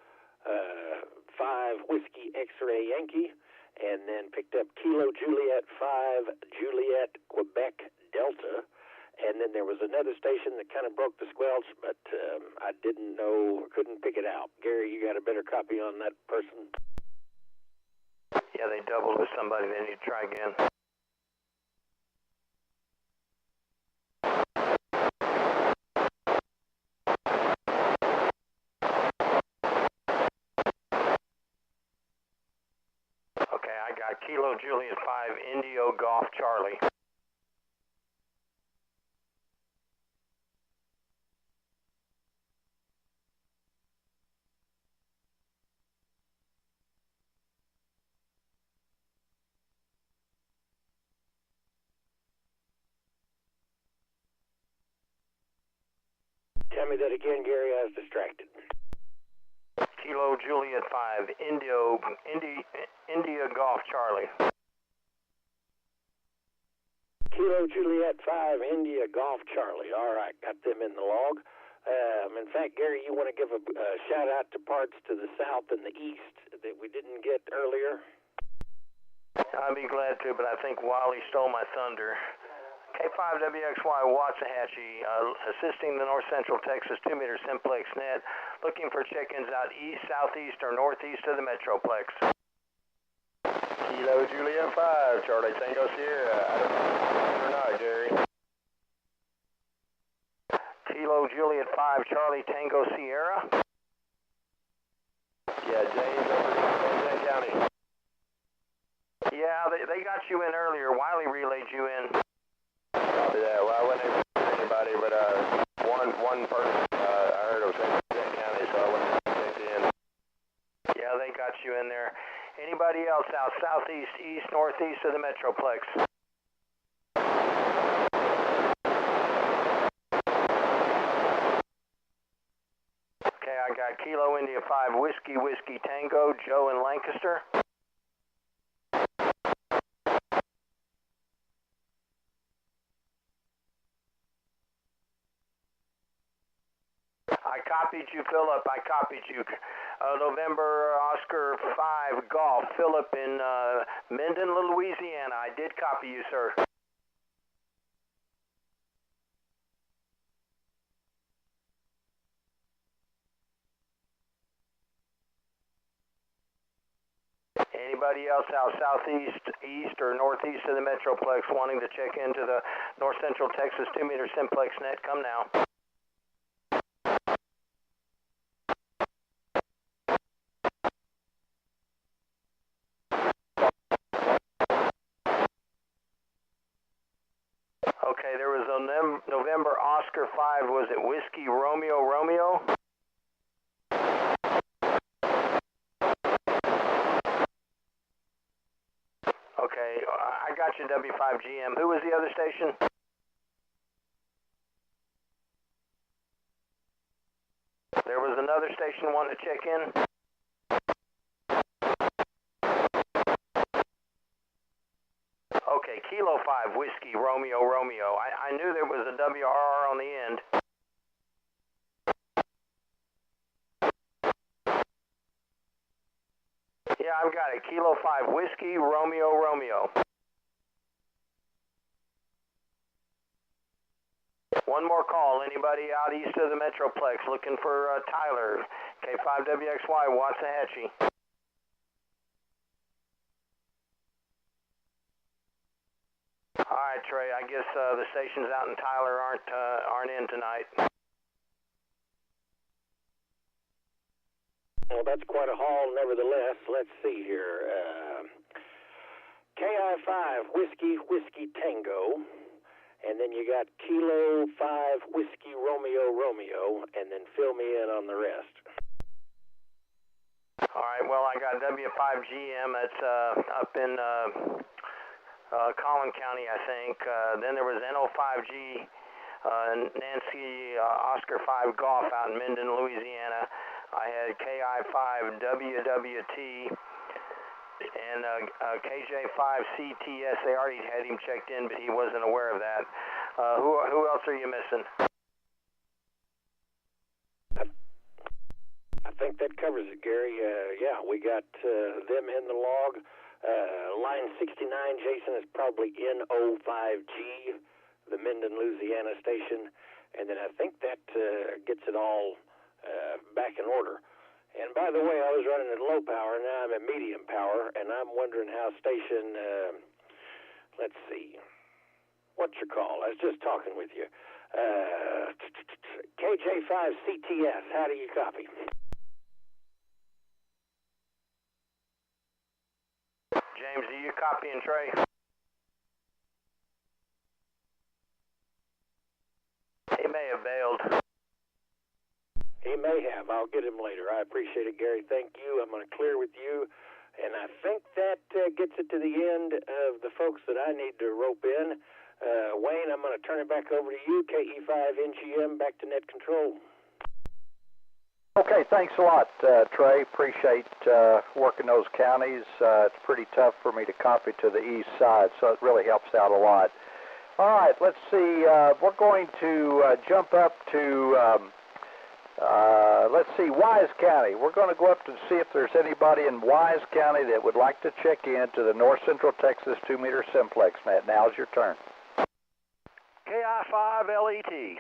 5 Whiskey X-Ray Yankee. And then picked up Kilo Juliet 5 Juliet Quebec Delta. And then there was another station that kind of broke the squelch, but I didn't know, couldn't pick it out. Gary, you got a better copy on that person? Yeah, they doubled with somebody. They need to try again. Kilo Juliet 5 Indio Golf Charlie. Tell me that again, Gary. I was distracted. Kilo Juliet 5 India Golf Charlie. Kilo Juliet 5 India Golf Charlie. All right, got them in the log. In fact, Gary, you want to give a shout out to parts to the south and the east that we didn't get earlier? I'd be glad to, but I think Wally stole my thunder. K5WXY Waxahachie, assisting the North Central Texas 2-meter Simplex net, looking for check-ins out east, southeast, or northeast of the Metroplex. Kilo Juliet 5, Charlie Tango Sierra. I don't know if or not, Gary. Kilo Juliet 5, Charlie Tango Sierra. Yeah, James over in San Juan County. Yeah, they got you in earlier. Wiley relayed you in. Copy that. Well, I went Charlie, but one person I heard was in that county, so I went and checked in. Yeah, they got you in there. Anybody else out southeast, east, northeast of the Metroplex? Okay, I got Kilo India 5 Whiskey Tango, Joe in Lancaster. I copied you, Philip. I copied you. November Oscar 5 Golf, Philip in Minden, Louisiana. I did copy you, sir. Anybody else out southeast, east, or northeast of the Metroplex wanting to check into the North Central Texas 2-meter Simplex net? Come now. Okay, there was a November Oscar 5, was it Whiskey Romeo? Okay, I got you, W5GM. Who was the other station? There was another station wanting to check in? Okay, Kilo 5, Whiskey, Romeo. I knew there was a WRR on the end. Yeah, I've got it. Kilo 5, Whiskey, Romeo. One more call. Anybody out east of the Metroplex looking for Tyler? K5WXY, Waxahachie. All right, Trey. I guess the stations out in Tyler aren't in tonight. Well, that's quite a haul, nevertheless. Let's see here. KI5 Whiskey Tango, and then you got Kilo 5 Whiskey Romeo, and then fill me in on the rest. All right. Well, I got W5GM. That's up in Collin County, I think. Then there was NO5G, Nancy Oscar 5 Golf out in Minden, Louisiana. I had KI5 WWT and KJ5 CTS. They already had him checked in, but he wasn't aware of that. Who else are you missing? I think that covers it, Gary. Yeah, we got them in the log. Line 69, Jason, is probably NO5G, the Minden, Louisiana station. And then I think that gets it all back in order. And by the way, I was running at low power, now I'm at medium power, and I'm wondering how station, let's see, what's your call? I was just talking with you. KJ5 CTS, how do you copy? James, do you copy and Trey? He may have bailed. He may have. I'll get him later. I appreciate it, Gary. Thank you. I'm going to clear with you. And I think that gets it to the end of the folks that I need to rope in. Wayne, I'm going to turn it back over to you. KE5NGM, back to net control. Okay, thanks a lot, Trey. Appreciate working those counties. It's pretty tough for me to copy to the east side, so it really helps out a lot. All right, let's see. We're going to jump up to... let's see, Wise County. We're going to go up to see if there's anybody in Wise County that would like to check in to the North Central Texas 2-meter Simplex net. Now's your turn. KI5LET.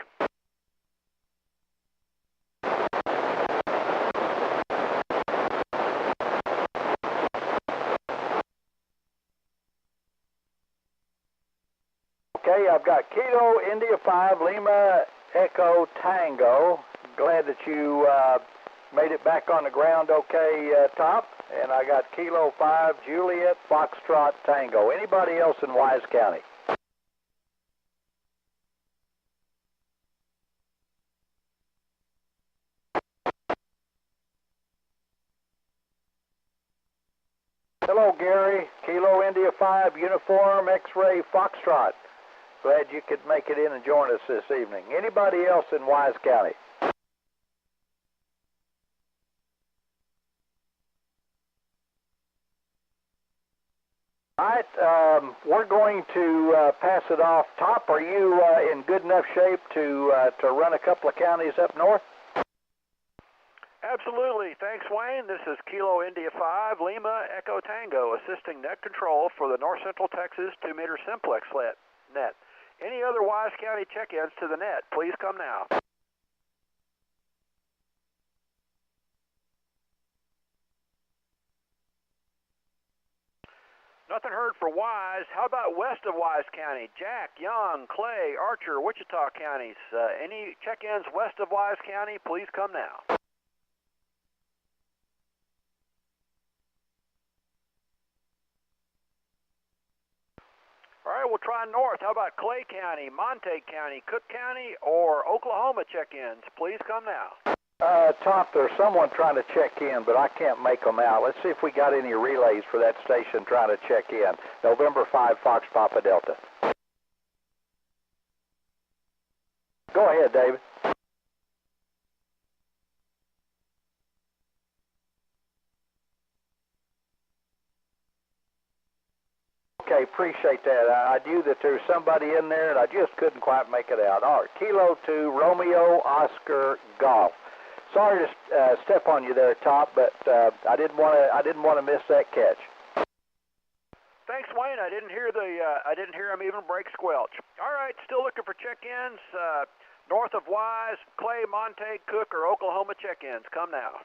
Okay, I've got Kilo India 5 Lima Echo Tango. Glad that you made it back on the ground okay, Top. And I got Kilo 5 Juliet Foxtrot Tango. Anybody else in Wise County? Hello, Gary. Kilo India 5, Uniform X-Ray Foxtrot. Glad you could make it in and join us this evening. Anybody else in Wise County? All right, we're going to pass it off. Top, are you in good enough shape to run a couple of counties up north? Absolutely. Thanks, Wayne. This is Kilo India 5, Lima Echo Tango, assisting net control for the North Central Texas 2-meter Simplex net. Any other Wise County check-ins to the net, please come now. Nothing heard for Wise. How about west of Wise County? Jack, Young, Clay, Archer, Wichita counties. Any check-ins west of Wise County, please come now. All right, we'll try north. How about Clay County, Montague County, Cook County, or Oklahoma check-ins? Please come now. Top, there's someone trying to check in, but I can't make them out. Let's see if we got any relays for that station trying to check in. November 5, Fox Papa Delta. Go ahead, David. Okay, appreciate that. I knew that there was somebody in there, and I just couldn't quite make it out. All right, Kilo 2, Romeo, Oscar, Golf. Sorry to step on you there, Top, but I didn't want to miss that catch. Thanks, Wayne. I didn't hear him even break squelch. All right, still looking for check-ins north of Wise, Clay, Montague, Cook, or Oklahoma check-ins. Come now.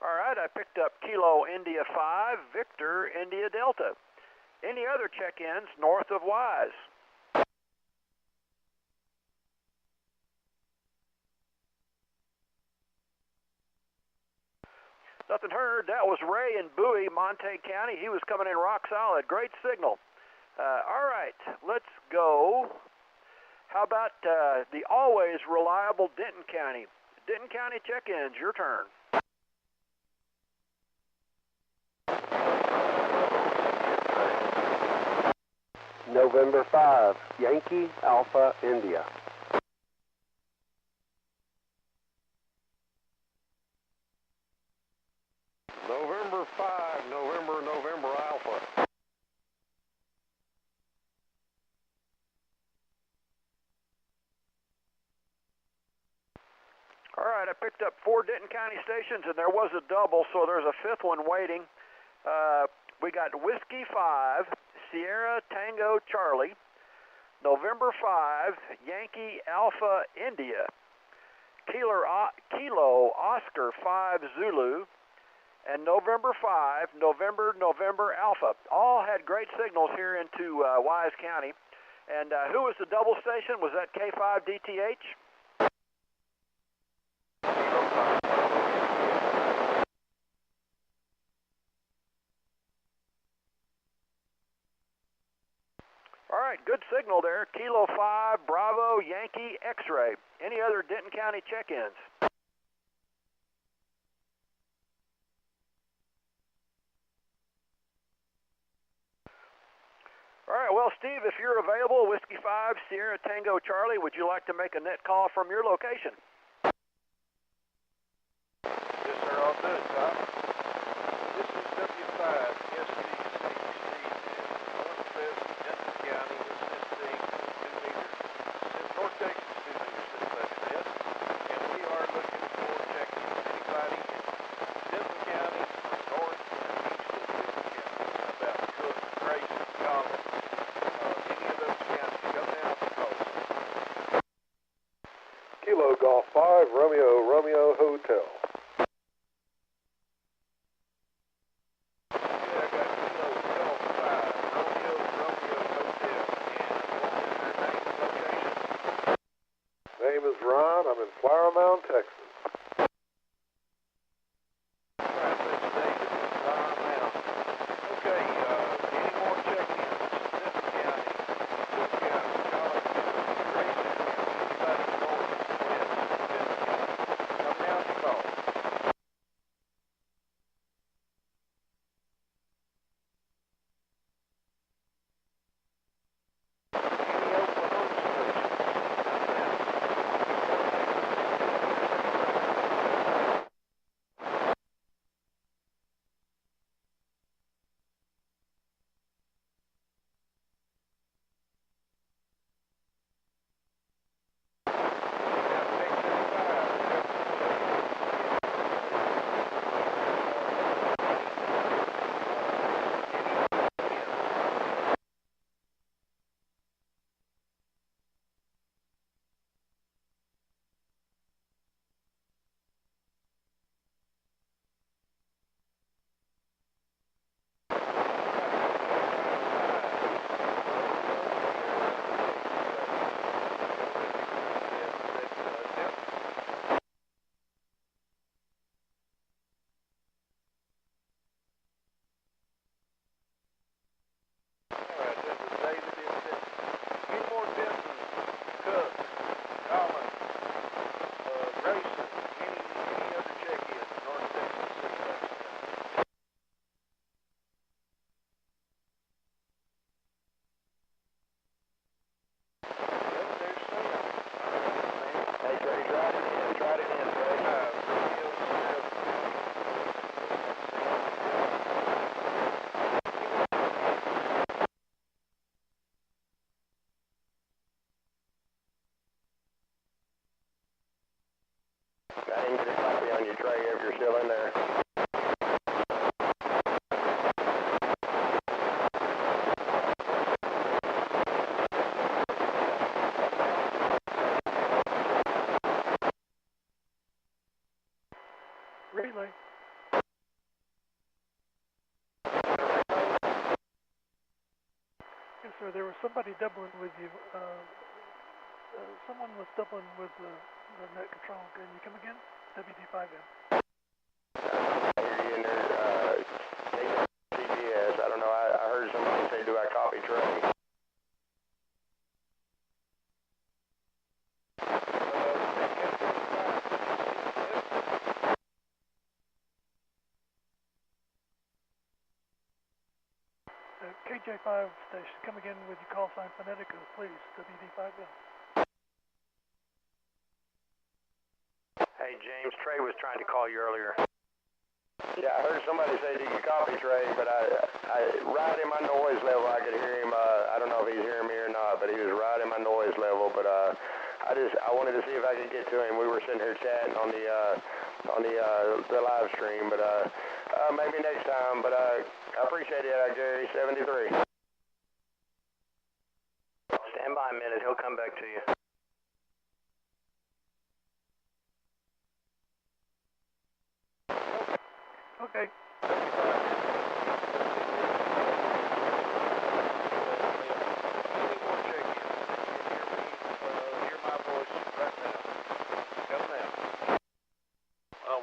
All right, I picked up Kilo India 5, Victor India Delta. Any other check-ins north of Wise? Nothing heard. That was Ray in Bowie, Montague County. He was coming in rock solid. Great signal. All right, let's go. How about the always reliable Denton County? Denton County check-ins, your turn. November 5, Yankee Alpha India. November 5, November Alpha. All right, I picked up 4 Denton County stations, and there was a double, so there's a 5th one waiting. We got Whiskey 5, Sierra Tango Charlie, November 5, Yankee Alpha India, Kilo Oscar 5 Zulu, and November 5, November Alpha. All had great signals here into Wise County. And who was the double station? Was that K5DTH? All right, good signal there. Kilo 5, Bravo, Yankee, X-Ray. Any other Denton County check-ins? All right, well, Steve, if you're available, Whiskey 5, Sierra Tango Charlie, would you like to make a net call from your location? Yes, sir, I'll do it, Tom. This is W5, SDCC, and northwest Denton County, assisting 2 meters. North Texas 2 meters, Simplex net. And we are looking for checking anybody in Denton County, north and east of Denton County. About Cook, Grayson, Collins, any of those counties. Come down to the coast. Kilo Golf 5, Romeo Hotel. Name is Ron. I'm in Flower Mound, Texas. Okay, any more check-ins? Denton County, Cook County, Collins County, Grayson County, anybody north I didn't get a copy on you, Trey, if you're still in there. Relay. Yes, sir. There was somebody doubling with you. Someone was doubling with the net control. Can you come again? WD5M. I hear you in there. GPS. I don't know. I heard somebody say, do I copy Trey? KJ5 station, come again with your call sign Phonetica, please, WD5M. Hey, James, Trey was trying to call you earlier. Yeah, I heard somebody say, do you copy Trey? But right in my noise level, I could hear him. I don't know if he's hearing me or not, but he was right in my noise level. But I wanted to see if I could get to him. We were sitting here chatting on the live stream, but maybe next time. But I appreciate it, Gary. 73. Stand by a minute. He'll come back to you. Okay.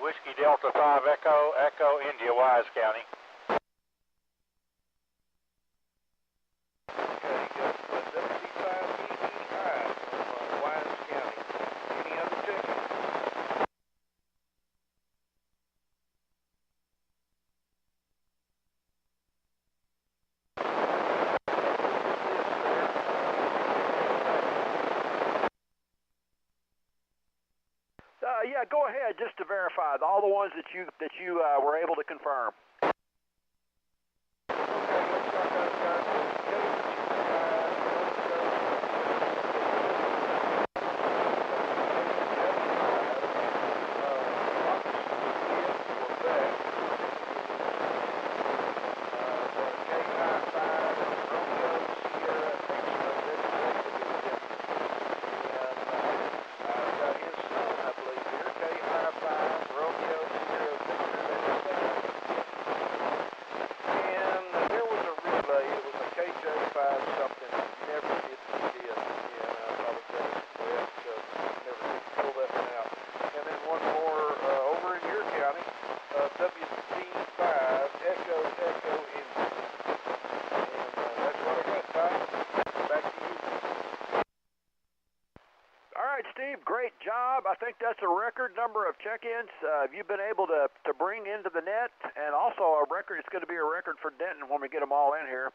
Whiskey Delta 5 Echo India, Wise County. Yeah, go ahead, just to verify all the ones that you were able to confirm. Steve, great job. I think that's a record number of check-ins you've been able to bring into the net, and also a record. It's going to be a record for Denton when we get them all in here.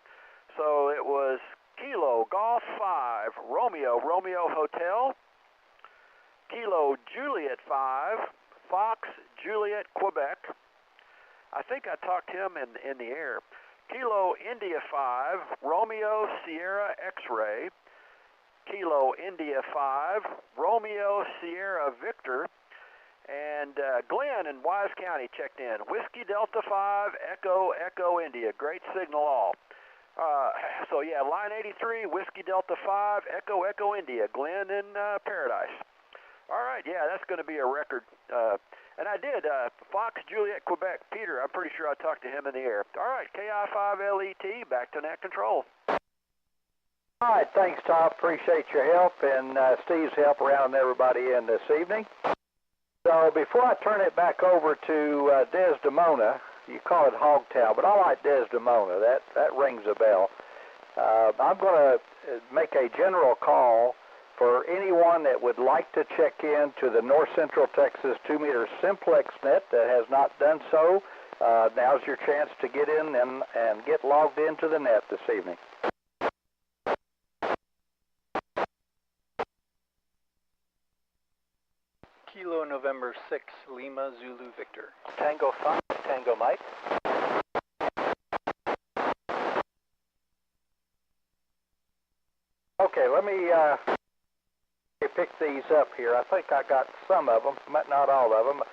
So it was Kilo Golf 5 Romeo Hotel, Kilo Juliet 5 Fox Juliet Quebec. I think I talked him in the air. Kilo India 5 Romeo Sierra X-Ray, Kilo India 5 Romeo Sierra Victor, and Glenn in Wise County checked in. Whiskey Delta 5 Echo India. Great signal all. So yeah, line 83, Whiskey Delta 5 Echo India. Glenn in Paradise. All right, yeah, that's going to be a record. And I did, Fox Juliet Quebec. Peter, I'm pretty sure I talked to him in the air. All right, KI5LET, back to net control. All right, thanks, Tom. Appreciate your help and Steve's help around everybody in this evening. So before I turn it back over to Desdemona, you call it Hogtown, but I like Desdemona. That rings a bell. I'm going to make a general call for anyone that would like to check in to the North Central Texas 2-meter Simplex net that has not done so. Now's your chance to get in and get logged into the net this evening. Kilo November 6, Lima Zulu Victor. Tango 5, Tango Mike. Okay, let me pick these up here. I think I got some of them, but not all of them.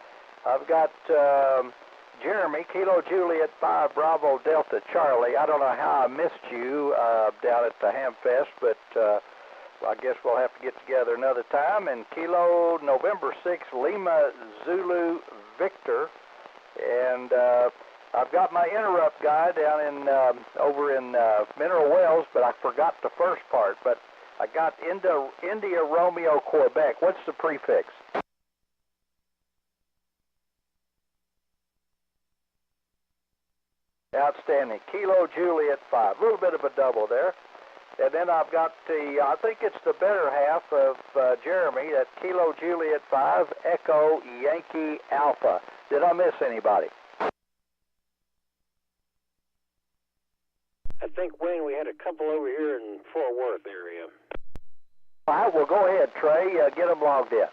I've got Jeremy, Kilo Juliet 5 Bravo Delta Charlie. I don't know how I missed you down at the Hamfest, but I guess we'll have to get together another time. And Kilo November 6 Lima Zulu Victor. And I've got my interrupt guy down in over in Mineral Wells, but I forgot the first part. But I got India Romeo Quebec. What's the prefix? Outstanding. Kilo Juliet 5. A little bit of a double there. And then I've got I think it's the better half of Jeremy. That's Kilo Juliet 5 Echo Yankee Alpha. Did I miss anybody? I think, Wayne, we had a couple over here in Fort Worth area. All right, well, go ahead, Trey. Get them logged in.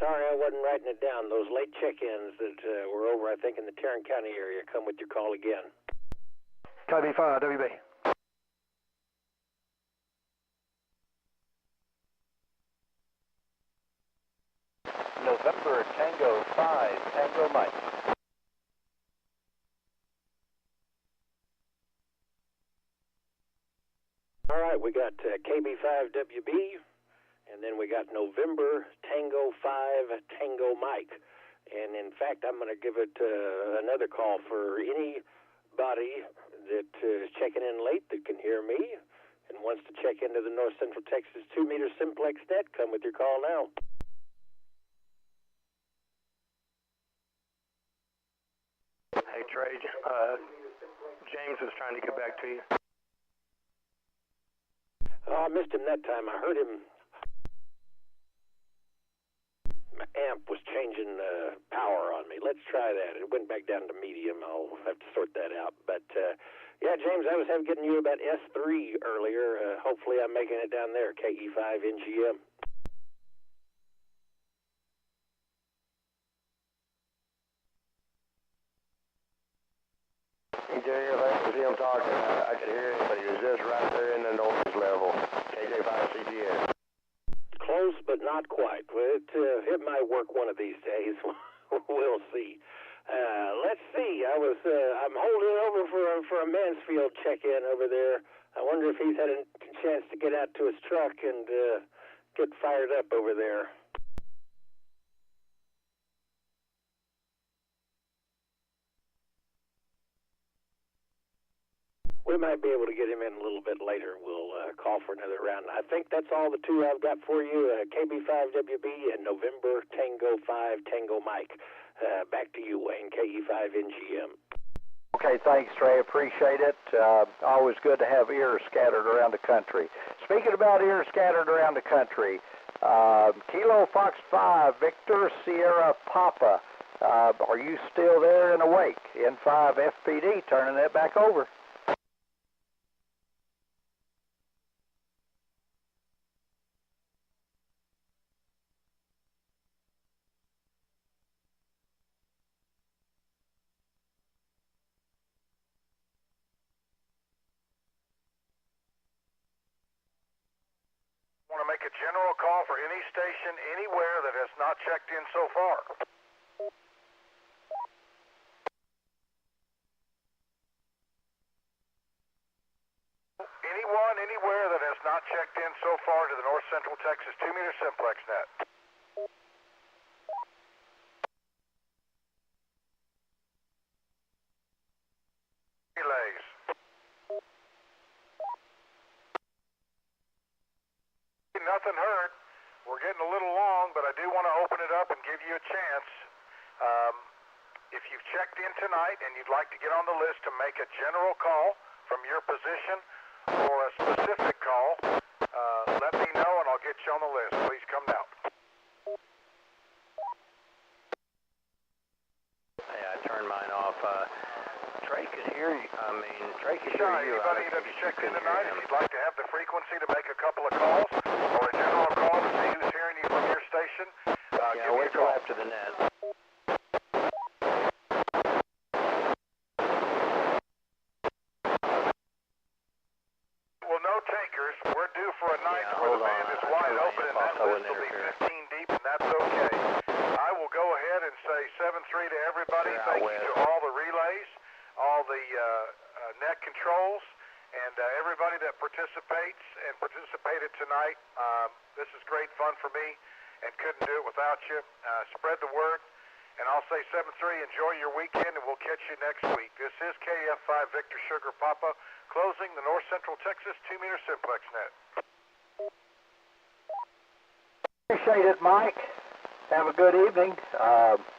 Sorry I wasn't writing it down. Those late check-ins that were over, I think, in the Tarrant County area. Come with your call again. KB5, WB. November Tango 5, Tango Mike. All right, we got KB5WB, and then we got November Tango 5 Tango Mike. And in fact, I'm going to give it another call for anybody that is checking in late that can hear me and wants to check into the North Central Texas 2-meter Simplex net. Come with your call now. Hey, Trey, James was trying to get back to you. Oh, I missed him that time. I heard him. My amp was changing power on me. Let's try that. It went back down to medium. I'll have to sort that out. But, yeah, James, I was getting you about S3 earlier. Hopefully I'm making it down there, KE5 NGM. He did hear that was him talking. I could hear him, but he was just right there in the noise level. KJ5 CGS. Close, but not quite. It might work one of these days. We'll see. Let's see. I'm holding over for a Mansfield check-in over there. I wonder if he's had a chance to get out to his truck and get fired up over there. We might be able to get him in a little bit later. We'll call for another round. I think that's all the two I've got for you, KB5WB and November Tango 5 Tango Mike. Back to you, Wayne, KE5NGM. Okay, thanks, Trey. Appreciate it. Always good to have ears scattered around the country. Speaking about ears scattered around the country, Kilo Fox 5, Victor Sierra Papa. Are you still there and awake? N5 FPD, turning that back over. Want to make a general call for any station anywhere that has not checked in so far. Anyone, anywhere that has not checked in so far to the North Central Texas 2-meter Simplex net. Relays. Nothing heard. We're getting a little long, but I do want to open it up and give you a chance. If you've checked in tonight and you'd like to get on the list to make a general call from your position or a specific call, let me know and I'll get you on the list. Please come now. Hey, I turned mine off. Trey could hear you. Trey could hear you. Anybody that's checked in tonight, if you'd like to have the frequency to make a couple of calls or a general call to see who's hearing you from your station, give me a call. After the net. Well, no takers. We're due for a night where the band is wide open, and that list will be 15 deep, and that's okay. I will go ahead and say 7-3 to everybody. Thank you to all the relays, all the net controls, and everybody that participates and participated tonight. This is great fun for me, and couldn't do it without you. Spread the word, and I'll say 7-3. Enjoy your weekend, and we'll catch you next week. This is KF5 Victor Sugar Papa, closing the North Central Texas 2-meter Simplex net. Appreciate it, Mike. Have a good evening.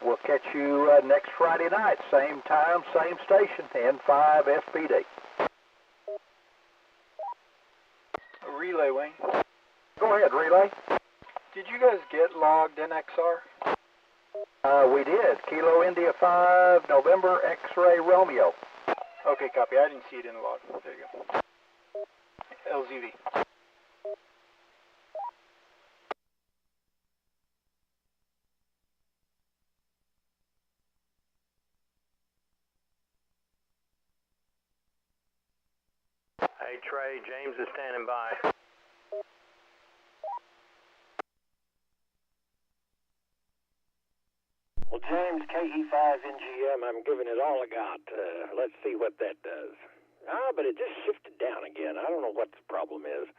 We'll catch you next Friday night, same time, same station, N5 FPD. Relay, Wayne. Go ahead, Relay. Did you guys get logged in XR? We did. Kilo India 5, November X-ray Romeo. Okay, copy. I didn't see it in the log. There you go. LZV. Hey, Trey, James is standing by. Well, James, KE5NGM, I'm giving it all I got. Let's see what that does. But it just shifted down again. I don't know what the problem is.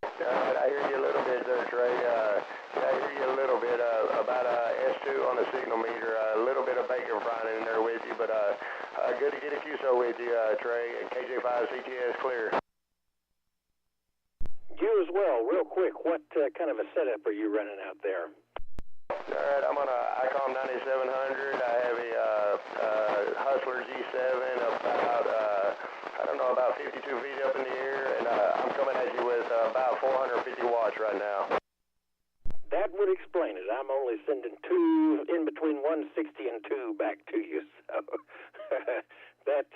I hear you a little bit there, Trey. I hear you a little bit about S2 on the signal meter. A little bit of bacon frying in there with you, but good to get a QSO with you, Trey. KJ5 CTS clear. You as well, real quick. What kind of a setup are you running out there? All right, I'm on a ICOM 9700. I have a Hustler G7 about, I don't know, about 52 feet up in the air, and I'm coming at you with about 450 watts right now. That would explain it. I'm only sending 2 in between 160 and 2 back to you, so that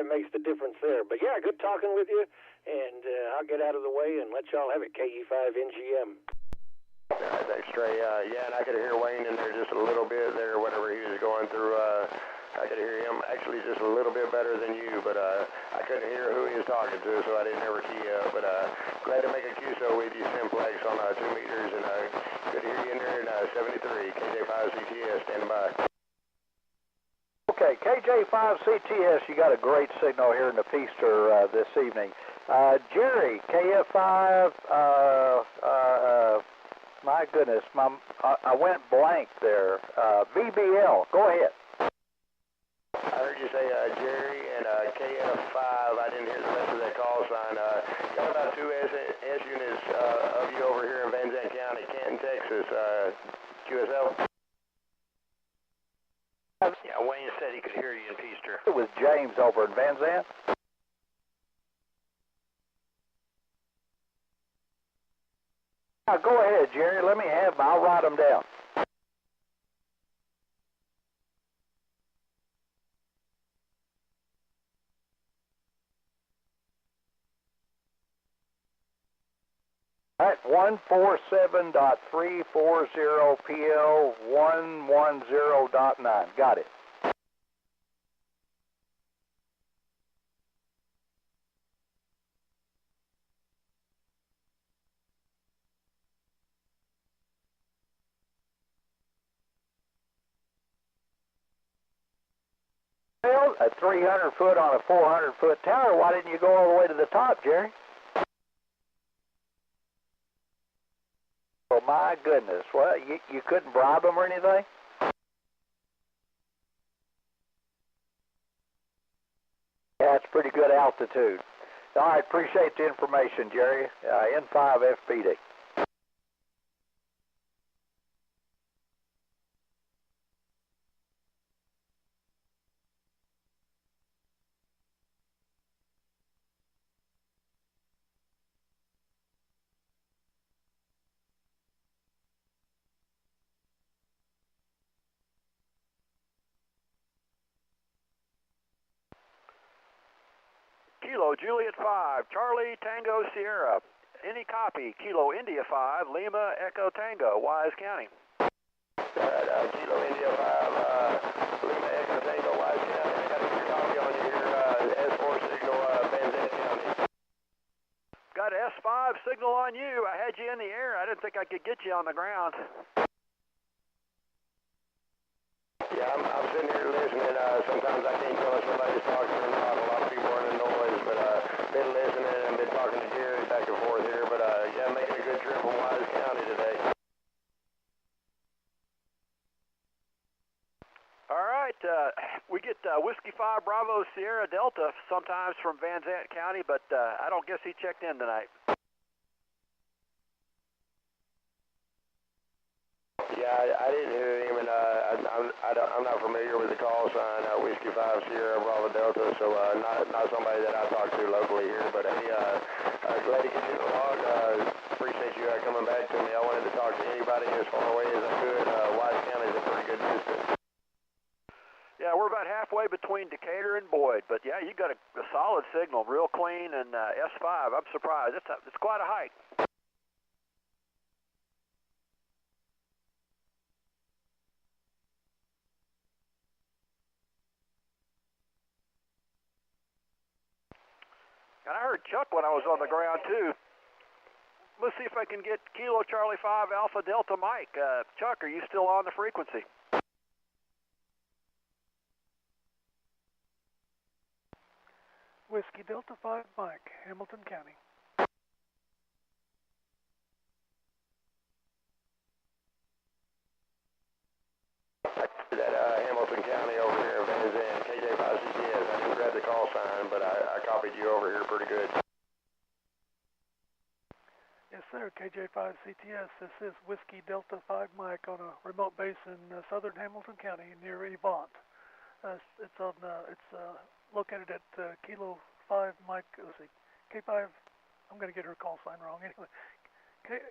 makes the difference there. But yeah, good talking with you, and I'll get out of the way and let y'all have it, KE5NGM. All right, thanks, Trey. Yeah, and I could hear Wayne in there just a little bit there, whatever he was going through. I could hear him actually just a little bit better than you, but I couldn't hear who he was talking to, so I didn't ever key up. But glad to make a QSO with you, Simplex, on 2 meters, and good to hear you in there in 73. KJ5 CTS, standing by. Okay, KJ5 CTS, you got a great signal here in the Feaster this evening. Jerry, KF5, my goodness, I went blank there. VBL, go ahead. I heard you say Jerry and KF5. I didn't hear the rest of that call sign. Got about 2 S units of you over here in Van Zandt County, Canton, Texas. QSL? Yeah, Wayne said he could hear you in Feaster. It was James over in Van Zandt. Go ahead, Jerry. Let me have them. I'll write them down. All right, 147.340PL110.9. Got it. A 300-foot on a 400-foot tower. Why didn't you go all the way to the top, Jerry? Oh, my goodness. Well, you couldn't bribe them or anything? Yeah, it's pretty good altitude. All right, appreciate the information, Jerry. N5 FPD. Kilo Juliet 5, Charlie Tango Sierra. Any copy? Kilo India 5, Lima Echo Tango, Wise County. Kilo India 5, Lima Echo Tango, Wise County. I got a copy on your S4 signal, Van Zandt County. got an S5 signal on you. I had you in the air. I didn't think I could get you on the ground. Yeah, I'm sitting here listening. Sometimes I can't tell if somebody's talking or not. A lot of people are in the noise, but been listening and been talking to Jerry back and forth here. But yeah, making a good trip from Wise County today. All right, we get Whiskey 5 Bravo Sierra Delta sometimes from Van Zant County, but I don't guess he checked in tonight. Yeah, I didn't hear him, and I'm not familiar with the call sign, Whiskey 5 Sierra Bravo Delta, so not somebody that I talk to locally here, but hey, glad to get you along. Appreciate you coming back to me. I wanted to talk to anybody as far away as I could. Wise County is a pretty good distance. Yeah, we're about halfway between Decatur and Boyd, but yeah, you got a solid signal, real clean, and S5. I'm surprised. It's quite a hike. And I heard Chuck when I was on the ground too. Let's see if I can get Kilo Charlie 5 Alpha Delta Mike. Chuck, are you still on the frequency? Whiskey Delta 5 Mike, Hamilton County. That Hamilton County over here in Van Zandt, KJ5CTS. I didn't grab the call sign, but I copied you over here pretty good. Yes, sir, KJ5CTS. This is Whiskey Delta 5 Mike on a remote base in southern Hamilton County near Yvonne. It's located at Kilo 5 Mike, let's see, K5, I'm going to get her call sign wrong anyway.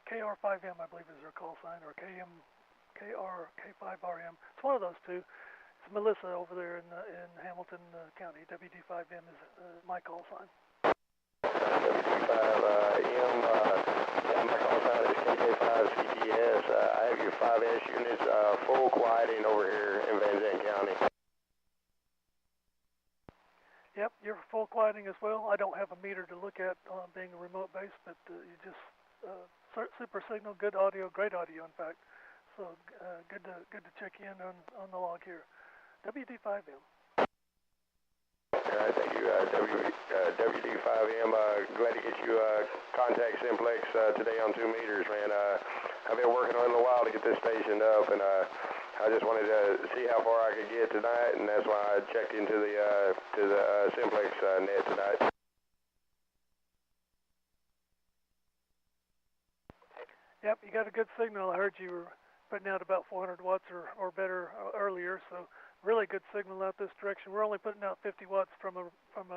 KR5M, I believe, is her call sign, or K5RM. It's one of those two. It's Melissa over there in Hamilton County. WD5M is my call sign. WD5M, yeah, my call sign is KJ5CTS. I have your 5S units full quieting over here in Van Zandt County. Yep, you're full quieting as well. I don't have a meter to look at being a remote base, but you just super signal, good audio, great audio, in fact. So good to check in on the log here. WD5M. All right, thank you, WD5M. Glad to get you contact Simplex today on 2 meters, man. I've been working on it a while to get this station up, and I just wanted to see how far I could get tonight, and that's why I checked into the Simplex net tonight. Yep, you got a good signal. I heard you were putting out about 400 watts or better earlier, so really good signal out this direction. We're only putting out 50 watts from a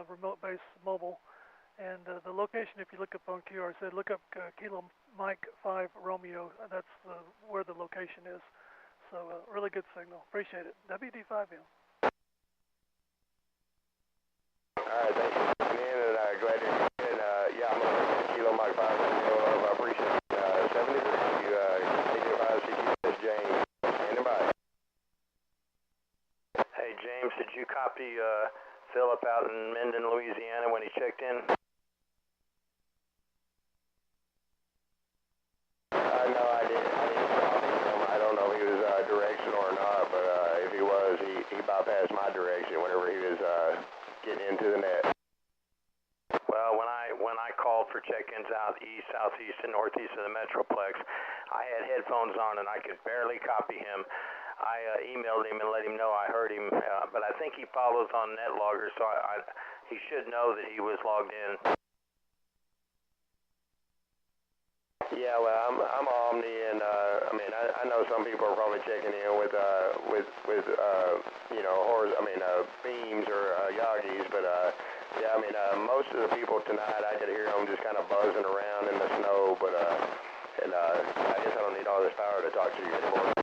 remote base mobile, and the location, if you look up on QRZ, look up Kilo Mike 5 Romeo. That's where the location is. So really good signal. Appreciate it. WD5M. All right, thank you for coming in, and glad to be in. Yeah, I'm over at Kilo Mike 5 Romeo. I appreciate it. 73, you KJ5CTS James. Standing by. Hey, James, did you copy Philip out in Minden, Louisiana when he checked in? No, I didn't copy him. I don't know if he was directional or not, but if he was, he bypassed my direction whenever he was getting into the net. Well, when I called for check-ins out east, southeast, and northeast of the Metroplex, I had headphones on and I could barely copy him. I emailed him and let him know I heard him, but I think he follows on NetLogger, so he should know that he was logged in. Yeah, well, I'm Omni, and I mean, I know some people are probably checking in with you know, beams or Yagis, but yeah, I mean, most of the people tonight, I could hear them just kind of buzzing around in the snow, but and I guess I don't need all this power to talk to you anymore.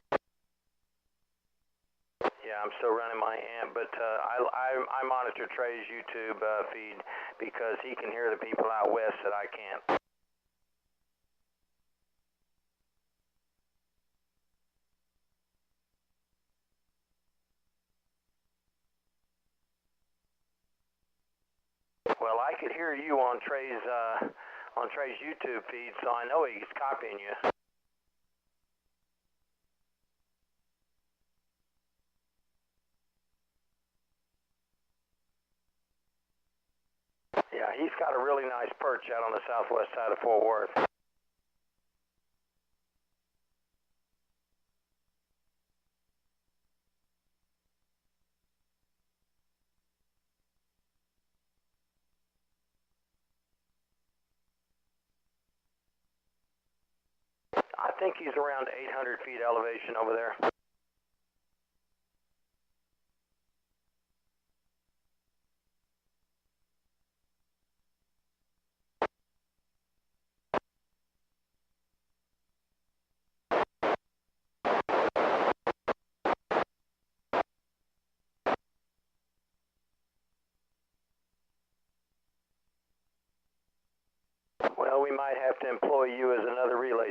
Yeah, I'm still running my amp, but I monitor Trey's YouTube feed because he can hear the people out west that I can't. Well, I could hear you on Trey's on Trey's YouTube feed, so I know he's copying you. Yeah, he's got a really nice perch out on the southwest side of Fort Worth. I think he's around 800 feet elevation over there. Well, we might have to employ you as another relay